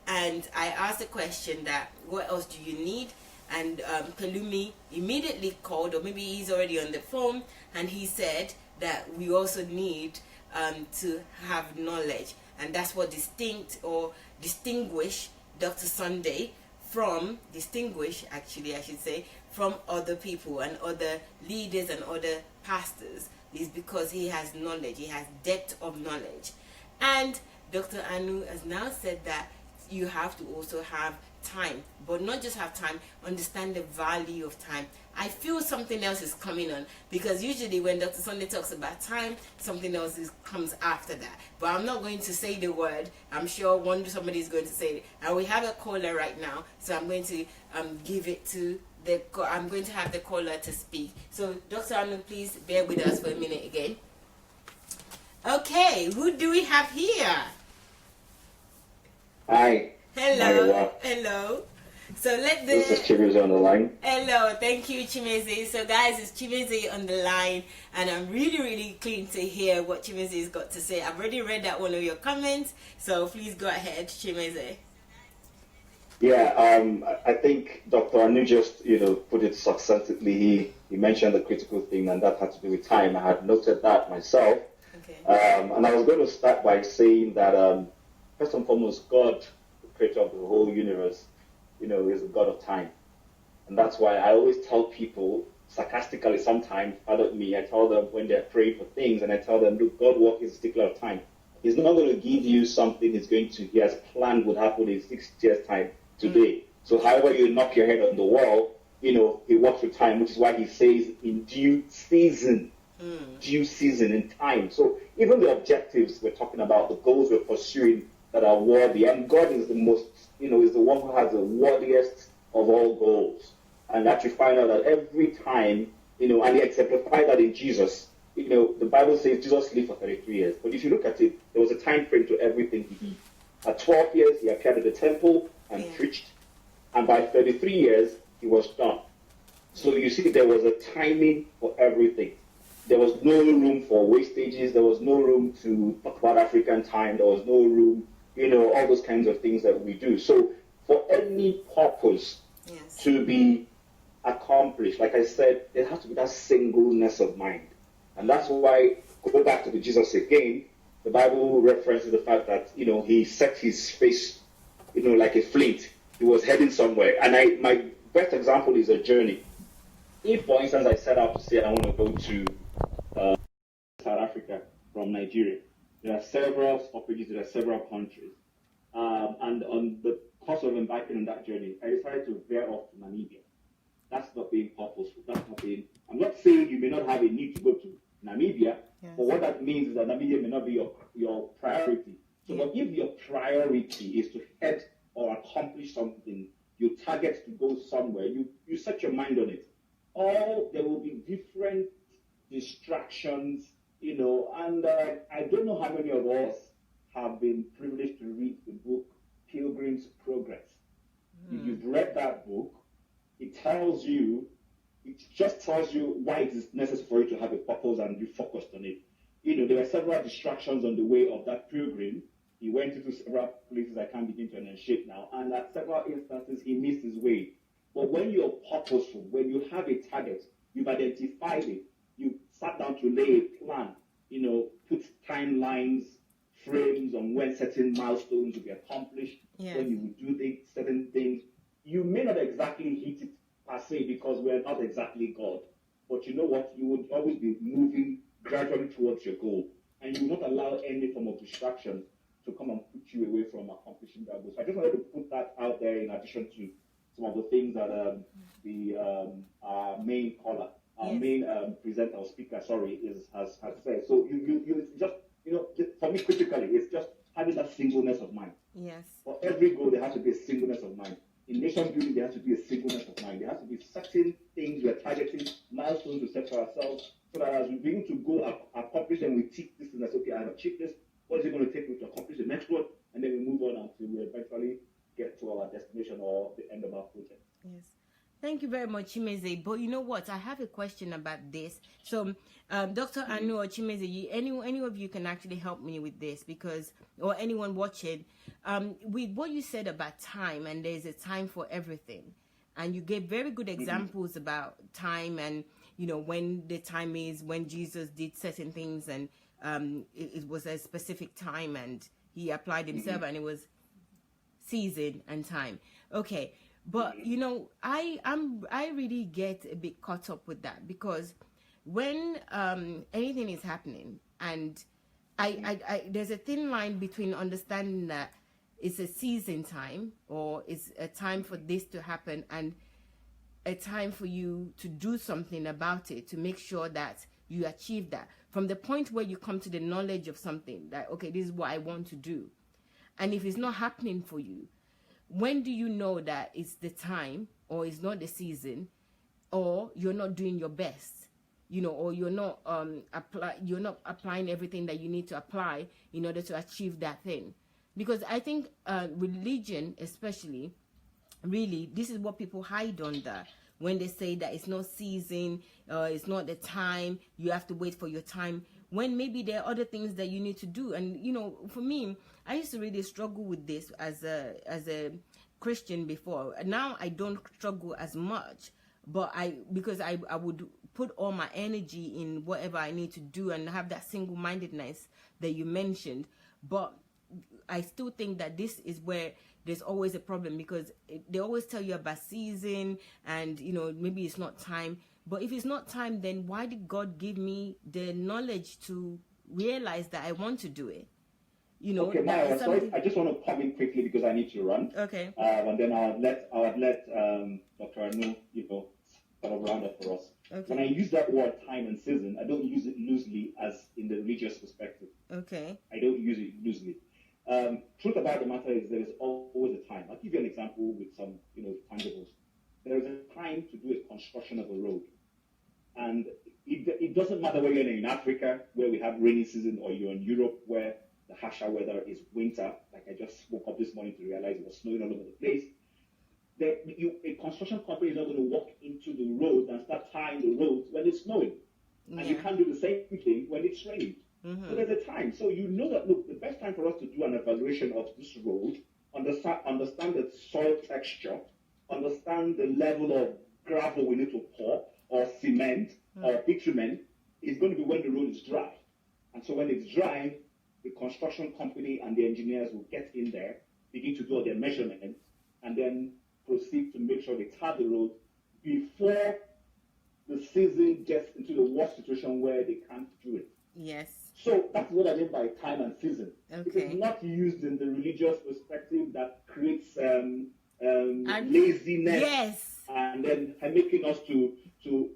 And I asked the question that what else do you need? And Pelumi immediately called, or maybe he's already on the phone, and he said that we also need to have knowledge. And that's what distinguish Dr. Sunday from other people and other leaders and other pastors, is because he has knowledge, he has depth of knowledge. And Dr. Anu has now said that you have to also have time, but not just have time, understand the value of time. I feel something else is coming on, because usually when Dr. Sunday talks about time, something else comes after that. But I'm not going to say the word. I'm sure somebody is going to say it. And we have a caller right now, so I'm going to give it to I'm going to have the caller to speak. So Dr. Anu, please bear with us for a minute again. Okay, who do we have here? Hi. Hello. Mayowa. Hello. So This is Chimeze on the line. Hello, thank you, Chimeze. So guys, it's Chimeze on the line, and I'm really keen to hear what Chimeze's got to say. I've already read out one of your comments, so please go ahead, Chimeze. Yeah, I think Dr. Anu just, put it succinctly. He mentioned the critical thing, and that had to do with time. I had noted that myself. Okay. And I was going to start by saying that, first and foremost, God, the creator of the whole universe, is a God of time. And that's why I always tell people, sarcastically sometimes, pardon me, I tell them when they're praying for things, and I tell them, look, God works in a stickler of time. He's not going to give you something he has planned would happen in 6 years' time today. So however you knock your head on the wall, he works with time, which is why he says in due season in time. So even the objectives we're talking about, the goals we're pursuing that are worthy, and God is the most, is the one who has the worthiest of all goals. And that you find out that every time, and he exemplified that in Jesus. The Bible says Jesus lived for 33 years. But if you look at it, there was a time frame to everything he did. At 12 years, he appeared at the temple and preached. And by 33 years, he was done. So you see, there was a timing for everything. There was no room for wastages. There was no room to talk about African time. There was no room, all those kinds of things that we do. So for any purpose to be accomplished, like I said, there has to be that singleness of mind. And that's why, go back to the Jesus again, the Bible references the fact that, he set his face, like a flint. He was heading somewhere. And my best example is a journey. If, for instance, I set out to say I want to go to South Africa from Nigeria, there are several stoppages, there are several countries. And on the course of embarking on that journey, I decided to veer off to Namibia. That's not being purposeful. I'm not saying you may not have a need to go to Namibia, but what that means is that Namibia may not be your priority. So but if your priority is to head or accomplish something, you target to go somewhere, you set your mind on it. There will be different distractions, and I don't know how many of us have been privileged to read the book Pilgrim's Progress. If you've read that book, it just tells you why it is necessary for you to have a purpose and be focused on it. There were several distractions on the way of that pilgrim. He went into several places I can't begin to enunciate now, and at several instances he missed his way. But when you're purposeful, when you have a target, you've identified it, you sat down to lay a plan, put timelines, frames on when certain milestones will be accomplished, when you will do certain things. You may not exactly hit it per se because we're not exactly God. But you know what? You would always be moving gradually towards your goal. And you will not allow any form of distraction to come and put you away from accomplishing that goal. So I just wanted to put that out there in addition to some of the things that our main caller, our main presenter or speaker, has said. So you just, for me critically, it's just having that singleness of mind. Yes. For every goal, there has to be a singleness of mind. In nation building, there has to be a singleness of mind. There has to be certain things we are targeting, milestones we set for ourselves, so that as we begin to go accomplish and we tick this and that's okay, I've achieved this, what is it going to take me to accomplish the next one? And then we move on until we eventually get to our destination or the end of our project. Yes. Thank you very much, Chimeze. But you know what? I have a question about this. So, Dr. Anu or Chimeze, any of you can actually help me with this because, or anyone watching, with what you said about time, and there's a time for everything. And you gave very good examples about time and, when the time is, when Jesus did certain things and it was a specific time and he applied himself and it was season and time. Okay. But I really get a bit caught up with that because when anything is happening, and I there's a thin line between understanding that it's a season time or it's a time for this to happen and a time for you to do something about it to make sure that you achieve that. From the point where you come to the knowledge of something that, okay, this is what I want to do, and if it's not happening for you, when do you know that it's the time or it's not the season or you're not doing your best, or you're not applying everything that you need to apply in order to achieve that thing? Because I think religion especially, really, this is what people hide under when they say that it's not season, it's not the time, you have to wait for your time, when maybe there are other things that you need to do. And for me, I used to really struggle with this as a Christian before. Now I don't struggle as much, but because I would put all my energy in whatever I need to do and have that single-mindedness that you mentioned. But I still think that this is where there's always a problem, because they always tell you about season and maybe it's not time. But if it's not time, then why did God give me the knowledge to realize that I want to do it? Okay, that Mayowa, is sorry, something. I just want to come in quickly because I need to run. Okay. And then I'll let Dr. Anu, sort of round up for us. Okay. When I use that word time and season, I don't use it loosely as in the religious perspective. Okay. I don't use it loosely. Truth about the matter is there is always a time. I'll give you an example with some, tangibles. There is a time to do a construction of a road. And it doesn't matter whether you're in Africa, where we have rainy season, or you're in Europe, where the harsher weather is winter. Like I just woke up this morning to realize it was snowing all over the place. A construction company is not going to walk into the road and start tying the roads when it's snowing. Yeah. And you can't do the same thing when it's raining. Mm-hmm. So there's a time. So you know that, look, the best time for us to do an evaluation of this road, understand the soil texture, understand the level of gravel we need to pour, or cement, or bitumen, is going to be when the road is dry. And so when it's dry, the construction company and the engineers will get in there, begin to do all their measurements, and then proceed to make sure they tar the road before the season gets into the worst situation where they can't do it. Yes. So that's what I mean by time and season. Okay. It is not used in the religious perspective that creates laziness. Yes. And then making us to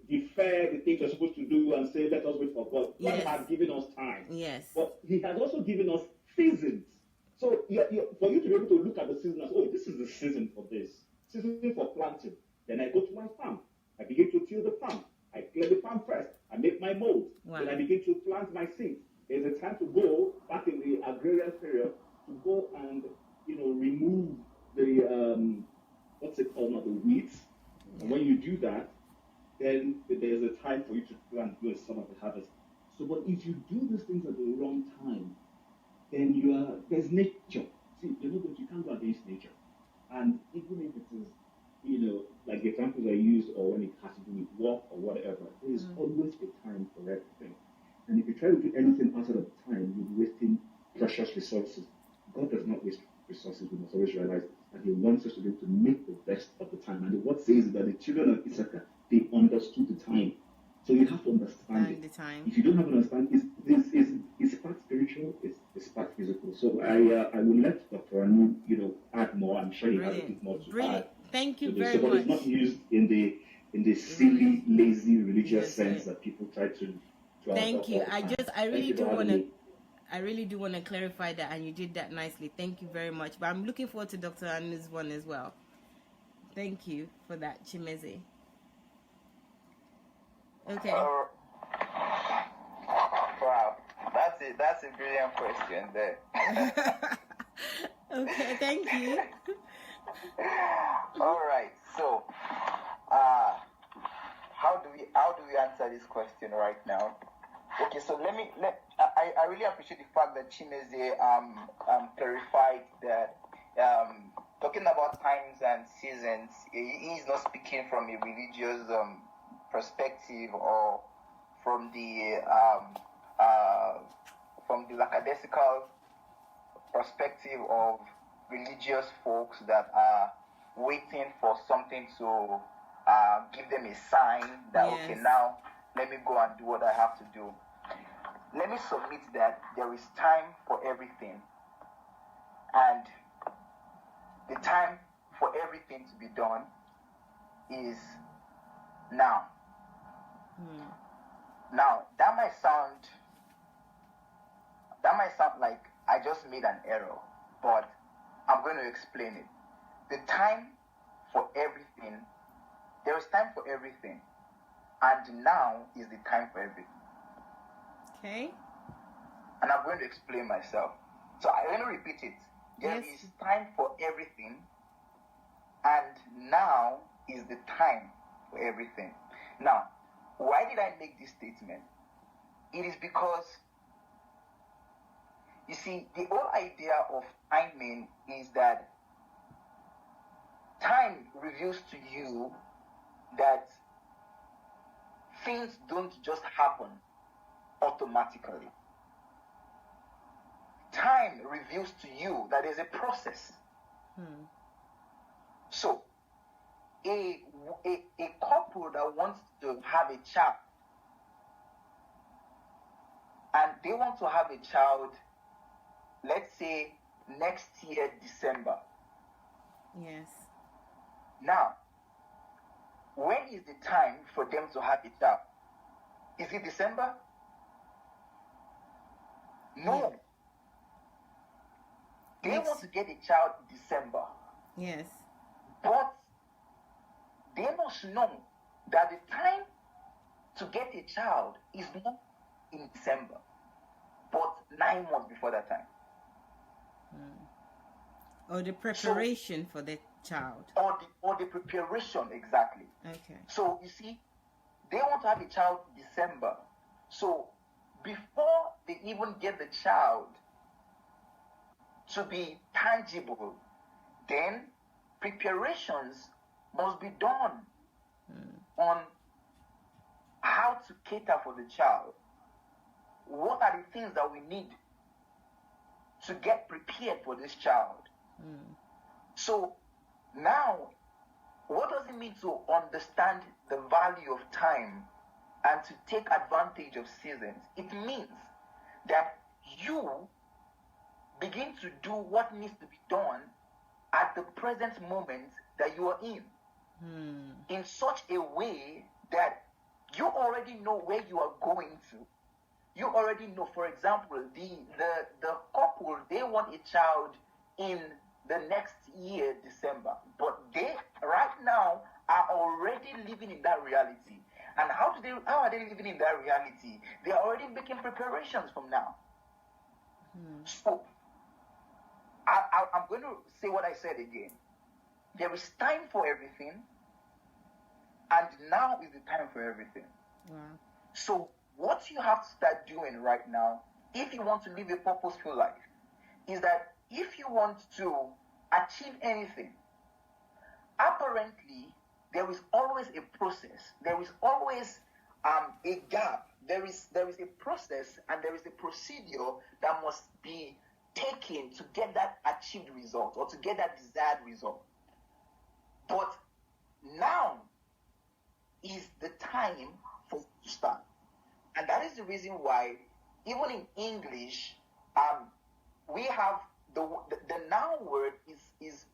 defer the things we're supposed to do and say, let us wait for God. God has given us time. Yes. But He has also given us seasons. So for you to be able to look at the season as, this is the season for this. Season for planting. Then I go to my farm. I begin to till the farm. I clear the farm first. I make my mold. Wow. Then I begin to plant my seeds. There's a time to go back in the agrarian period to go and remove the what's it called now, the weeds. And when you do that, then there's a time for you to plant some of the harvest. So, but if you do these things at the wrong time, then there's nature. See, you can't go against nature. And even if it is, like the examples I used, or when it has to do with work or whatever, there is always a time for everything. And if you try to do anything outside of time, you're wasting precious resources. God does not waste resources. We must always realize that He wants us to be able to make the best of the time. And what says is that the children of Issachar, they understood the time. So you have to understand the time. If you don't have an understanding, it's part spiritual, it's part physical. So I will let Dr. Anu, add more. I'm sure he has a bit more to add. Thank you to this. very But much. it's not used in the silly, lazy religious sense that people try to Thank you. I really do want to clarify that, and you did that nicely. Thank you very much. But I'm looking forward to Dr. Anu's one as well. Thank you for that, Chimeze. Okay. Wow, that's a brilliant question there. Okay, thank you. All right. So, how do we answer this question right now? Okay, so I really appreciate the fact that Chimeze clarified that talking about times and seasons, he is not speaking from a religious perspective or from the lackadaisical perspective of religious folks that are waiting for something to give them a sign that, okay, now let me go and do what I have to do. Let me submit that there is time for everything, and the time for everything to be done is now. Now, that might sound like I just made an error, but I'm going to explain it. The time for everything, there is time for everything, and now is the time for everything. Okay. And I'm going to explain myself. So I'm going to repeat it. There is time for everything, and now is the time for everything. Now, why did I make this statement? It is because, you see, the whole idea of timing is that time reveals to you that things don't just happen automatically. Time reveals to you that there's a process. So, a couple that wants to have a child, and they want to have a child let's say next year, December. Yes. Now, when is the time for them to have a child? Is it December? No. They want to get a child in December. Yes. But they must know that the time to get a child is not in December, but 9 months before that time. Or the preparation for the child. Or the preparation, exactly. Okay. So you see, they want to have a child December. So before they even get the child to be tangible, then preparations must be done on how to cater for the child. What are the things that we need to get prepared for this child? So now, what does it mean to understand the value of time and to take advantage of seasons? It means that you begin to do what needs to be done at the present moment that you are in such a way that you already know where you are going to. You already know, for example, the couple, they want a child in the next year, December, but they right now are already living in that reality. And how are they living in that reality? They are already making preparations from now. So I'm going to say what I said again. There is time for everything, and now is the time for everything. Wow. So what you have to start doing right now, if you want to live a purposeful life, is that if you want to achieve anything, apparently there is always a process. There is always a gap. There is a process and there is a procedure that must be taken to get that achieved result or to get that desired result. But now is the time for you to start. And that is the reason why, even in English, we have the noun word is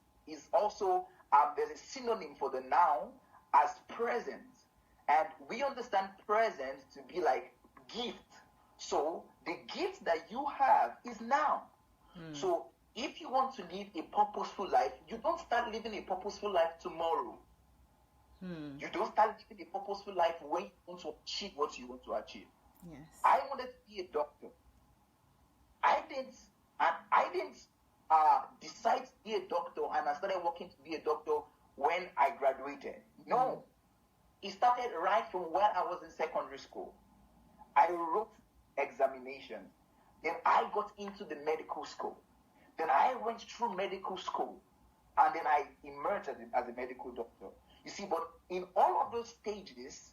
also there's a synonym for the noun as present, and we understand present to be like gift. So the gift that you have is now. So if you want to live a purposeful life, you don't start living a purposeful life tomorrow. You don't start living a purposeful life when you want to achieve what you want to achieve. Yes. I wanted to be a doctor. I didn't decide to be a doctor and I started working to be a doctor when I graduated. No. It started right from when I was in secondary school. I wrote examinations. Then I got into the medical school. Then I went through medical school. And then I emerged as a medical doctor. You see, but in all of those stages,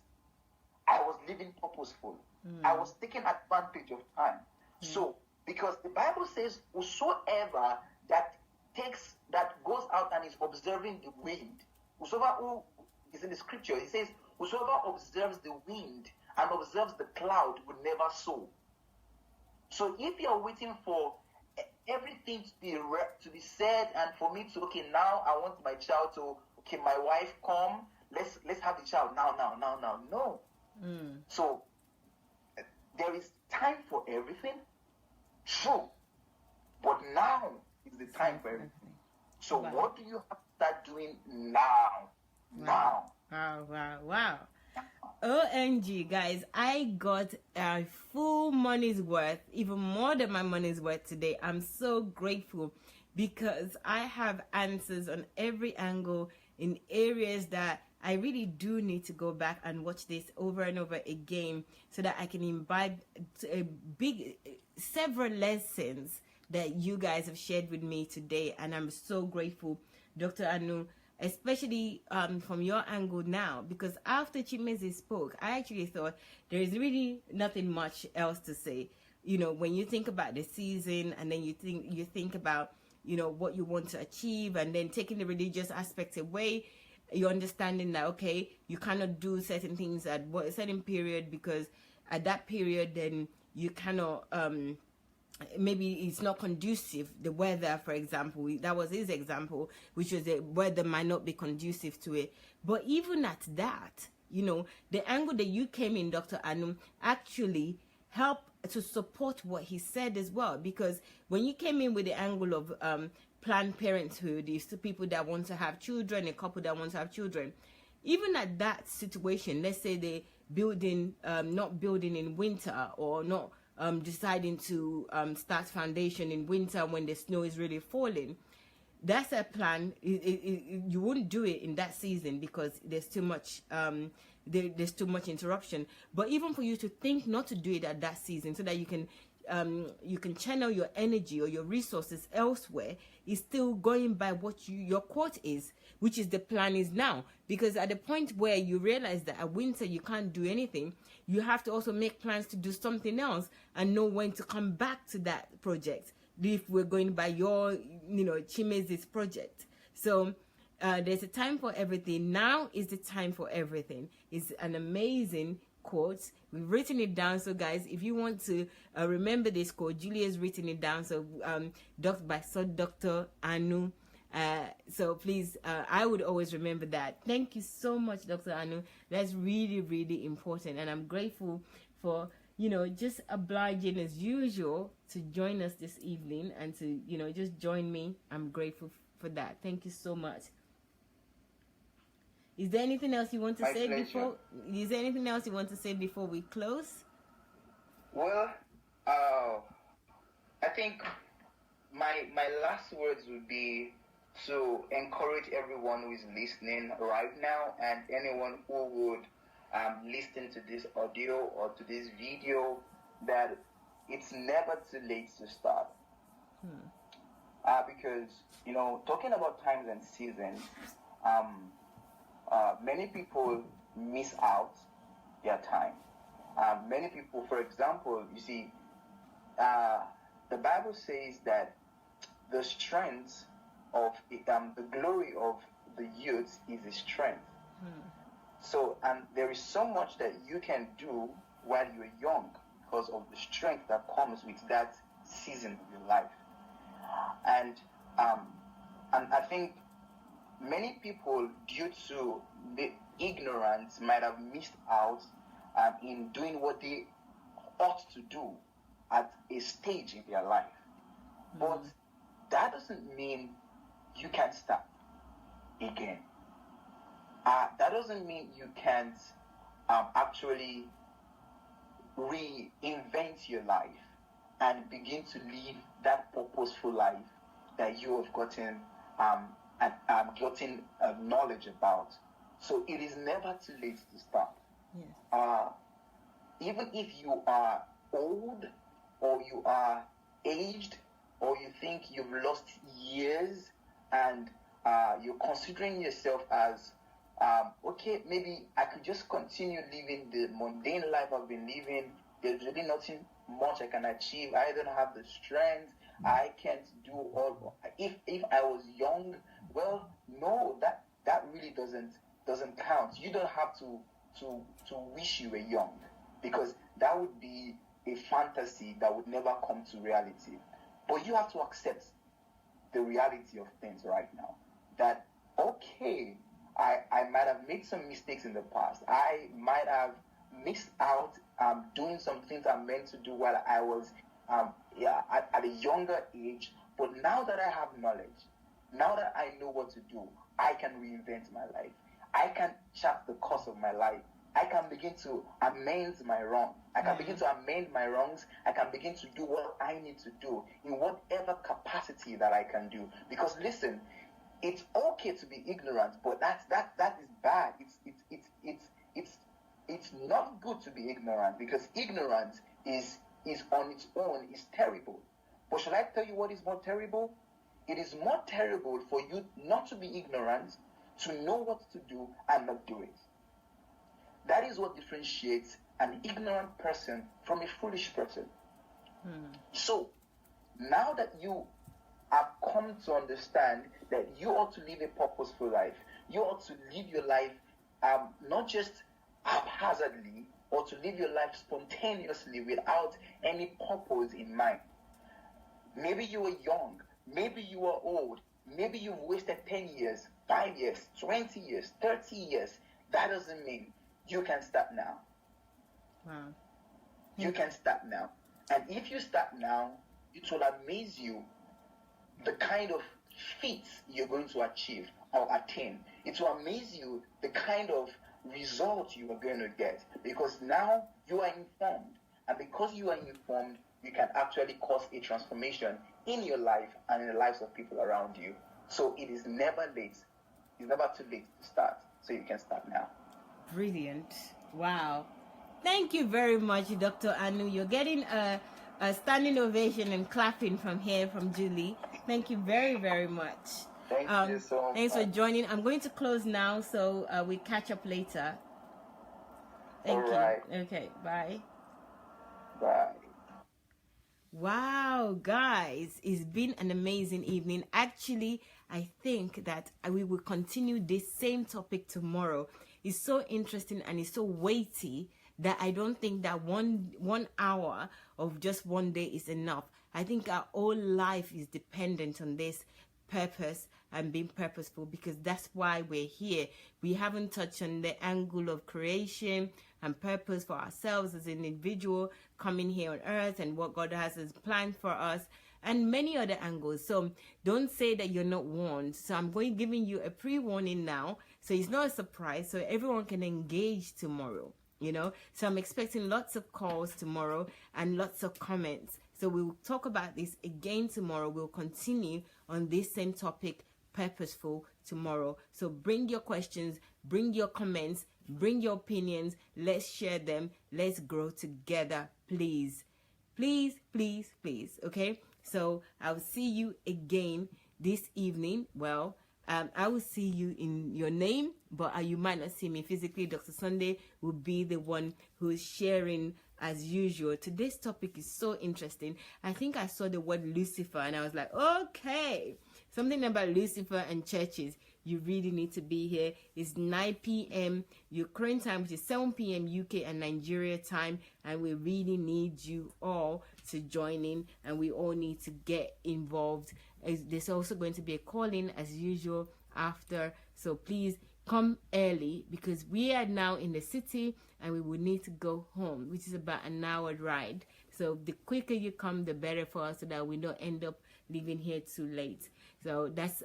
I was living purposeful. I was taking advantage of time. So, because the Bible says, whosoever that goes out and is observing the wind, whosoever who is in the scripture, it says, whosoever observes the wind and observes the cloud will never sow. So if you're waiting for everything to be said and for me to, okay, now I want my child to, okay, my wife come, let's have the child now. No. So there is time for everything, true, but now is the time for everything. So what do you have to start doing now? Now. Wow. OMG, guys, I got a full money's worth, even more than my money's worth today. I'm so grateful because I have answers on every angle in areas that I really do need to go back and watch this over and over again so that I can imbibe several lessons that you guys have shared with me today. And I'm so grateful, Dr. Anu, especially from your angle now, because after Chimezi spoke, I actually thought there is really nothing much else to say. You know, when you think about the season and then you think about, you know, what you want to achieve, and then taking the religious aspect away, you're understanding that, okay, you cannot do certain things at a certain period because at that period then you cannot maybe it's not conducive. The weather, for example, that was his example, which was the weather might not be conducive to it. But even at that, the angle that you came in, Dr. Anu, actually helped to support what he said as well. Because when you came in with the angle of Planned Parenthood, these two people that want to have children, a couple that want to have children, even at that situation, let's say they not building in winter, or not deciding to start foundation in winter when the snow is really falling, that's a plan. You wouldn't do it in that season because there's too much there's too much interruption. But even for you to think not to do it at that season, so that you can channel your energy or your resources elsewhere, is still going by what your quote is, which is the plan is now. Because at the point where you realize that at winter you can't do anything, you have to also make plans to do something else and know when to come back to that project. If we're going by your, Chimezi's project. So there's a time for everything. Now is the time for everything. It's an amazing quote. We've written it down. So guys, if you want to remember this quote, Julia's written it down. So by Dr. Anu. So please, I would always remember that. Thank you so much, Dr. Anu. That's really, really important. And I'm grateful for, just obliging as usual to join us this evening and to, just join me. I'm grateful for that. Thank you so much. Is there anything else you want to say before? Is there anything else you want to say before we close? Well, I think my last words would be to encourage everyone who is listening right now, and anyone who would listen to this audio or to this video, that it's never too late to start. Because, talking about times and seasons, many people miss out their time. Many people, for example, you see, the Bible says that the strength of the glory of the youth is the strength. So, and there is so much that you can do while you're young because of the strength that comes with that season of your life. And I think many people, due to the ignorance, might have missed out in doing what they ought to do at a stage in their life. But that doesn't mean you can't start again. That doesn't mean you can't actually reinvent your life and begin to live that purposeful life that you have gotten knowledge about. So it is never too late to start. Yes. Even if you are old, or you are aged, or you think you've lost years, and you're considering yourself as okay, maybe I could just continue living the mundane life I've been living. There's really nothing much I can achieve. I don't have the strength. I can't do all. If I was young, well, no, that really doesn't count. You don't have to wish you were young, because that would be a fantasy that would never come to reality. But you have to accept the reality of things right now. That, okay, I might have made some mistakes in the past. I might have missed out doing some things I meant to do while I was at a younger age. But now that I have knowledge, now that I know what to do, I can reinvent my life. I can chart the course of my life. I can begin to amend my wrong. I can begin to amend my wrongs. I can begin to do what I need to do in whatever capacity that I can do. Because listen, it's okay to be ignorant, but that is bad. It's not good to be ignorant, because ignorance is on its own is terrible. But shall I tell you what is more terrible? It is more terrible for you not to be ignorant, to know what to do and not do it. That is what differentiates an ignorant person from a foolish person. So, now that you have come to understand that you ought to live a purposeful life, you ought to live your life not just haphazardly, or to live your life spontaneously without any purpose in mind. Maybe you were young. Maybe you were old. Maybe you've wasted 10 years, 5 years, 20 years, 30 years. That doesn't mean you can start now. Wow. You can start now. And if you start now, it will amaze you the kind of feats you're going to achieve or attain. It will amaze you the kind of results you are going to get, because now you are informed. And because you are informed, you can actually cause a transformation in your life and in the lives of people around you. So it is never late. It's never too late to start. So you can start now. Brilliant. Wow. Thank you very much, Dr. Anu. You're getting a standing ovation and clapping from here from Julie. Thank you very, very much. Thank you so much. Thanks for joining. I'm going to close now, so we catch up later. Thank you. Right. Okay, bye. Bye. Wow, guys, it's been an amazing evening. Actually, I think that we will continue this same topic tomorrow. It's so interesting and it's so weighty that I don't think that one hour of just one day is enough. I think our whole life is dependent on this purpose and being purposeful, because that's why we're here. We haven't touched on the angle of creation and purpose for ourselves as an individual coming here on earth and what God has as planned for us, and many other angles. So don't say that you're not warned. So I'm giving you a pre-warning now, so it's not a surprise, so everyone can engage tomorrow. So I'm expecting lots of calls tomorrow and lots of comments. So we'll talk about this again tomorrow. We'll continue on this same topic, purposeful, tomorrow. So bring your questions, bring your comments, bring your opinions. Let's share them. Let's grow together, please. Please, please, please. Okay? So I'll see you again this evening. Well, I will see you in your name, but you might not see me physically. Dr. Sunday will be the one who is sharing as usual. Today's topic is so interesting. I think I saw the word Lucifer and I was like, okay, something about Lucifer and churches. You really need to be here. It's 9 p.m. Ukraine time, which is 7 p.m. UK and Nigeria time, and we really need you all to join in, and we all need to get involved. There's also going to be a call-in as usual after, so please come early, because we are now in the city and we will need to go home, which is about an hour ride. So the quicker you come, the better for us, so that we don't end up leaving here too late. So that's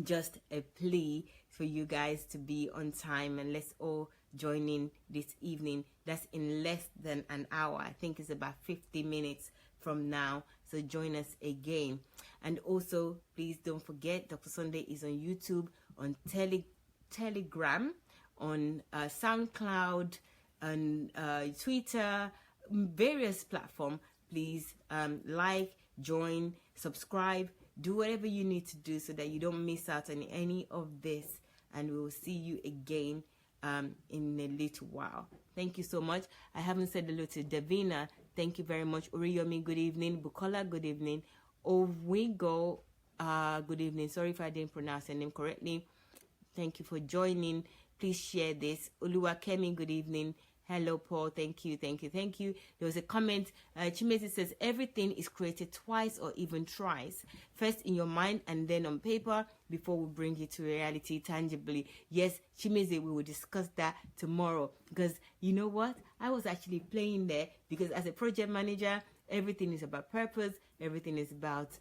just a plea for you guys to be on time, and let's all join in this evening. That's in less than an hour. I think it's about 50 minutes from now. So join us again. And also, please don't forget, Dr. Sunday is on YouTube, on Telegram, on SoundCloud, on Twitter, various platforms. Please like, join, subscribe, do whatever you need to do so that you don't miss out on any of this. And we will see you again in a little while. Thank you so much. I haven't said hello to Davina. Thank you very much. Uriyomi, good evening. Bukola, good evening. Owigo, good evening. Sorry if I didn't pronounce your name correctly. Thank you for joining. Please share this. Oluwakemi, good evening. Hello, Paul. Thank you, thank you, thank you. There was a comment. Chimezi says, everything is created twice or even thrice. First in your mind and then on paper before we bring it to reality tangibly. Yes, Chimezi, we will discuss that tomorrow. Because you know what? I was actually playing there, because as a project manager, everything is about purpose. Everything is about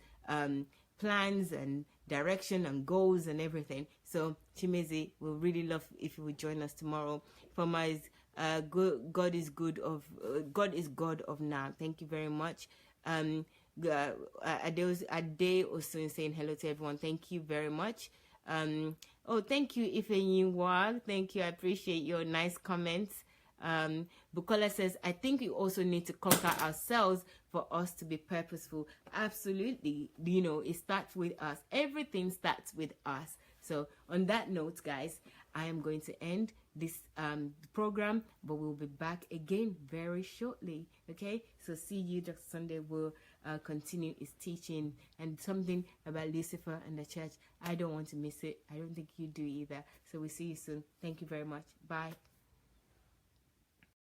plans and direction and goals and everything. So Chimezi, we'll really love if you would join us tomorrow. For my God is God of now. Thank you very much. Ade also saying hello to everyone. Thank you very much. Thank you, Ifeanyiwa. Thank you. I appreciate your nice comments. Bukola says, I think we also need to conquer ourselves for us to be purposeful. Absolutely. It starts with us. Everything starts with us. So on that note, guys, I am going to end this program, but we'll be back again very shortly. Okay, so see you. Dr. Sunday will continue his teaching, and something about Lucifer and the church. I don't want to miss it. I don't think you do either. So we'll see you soon. Thank you very much. Bye.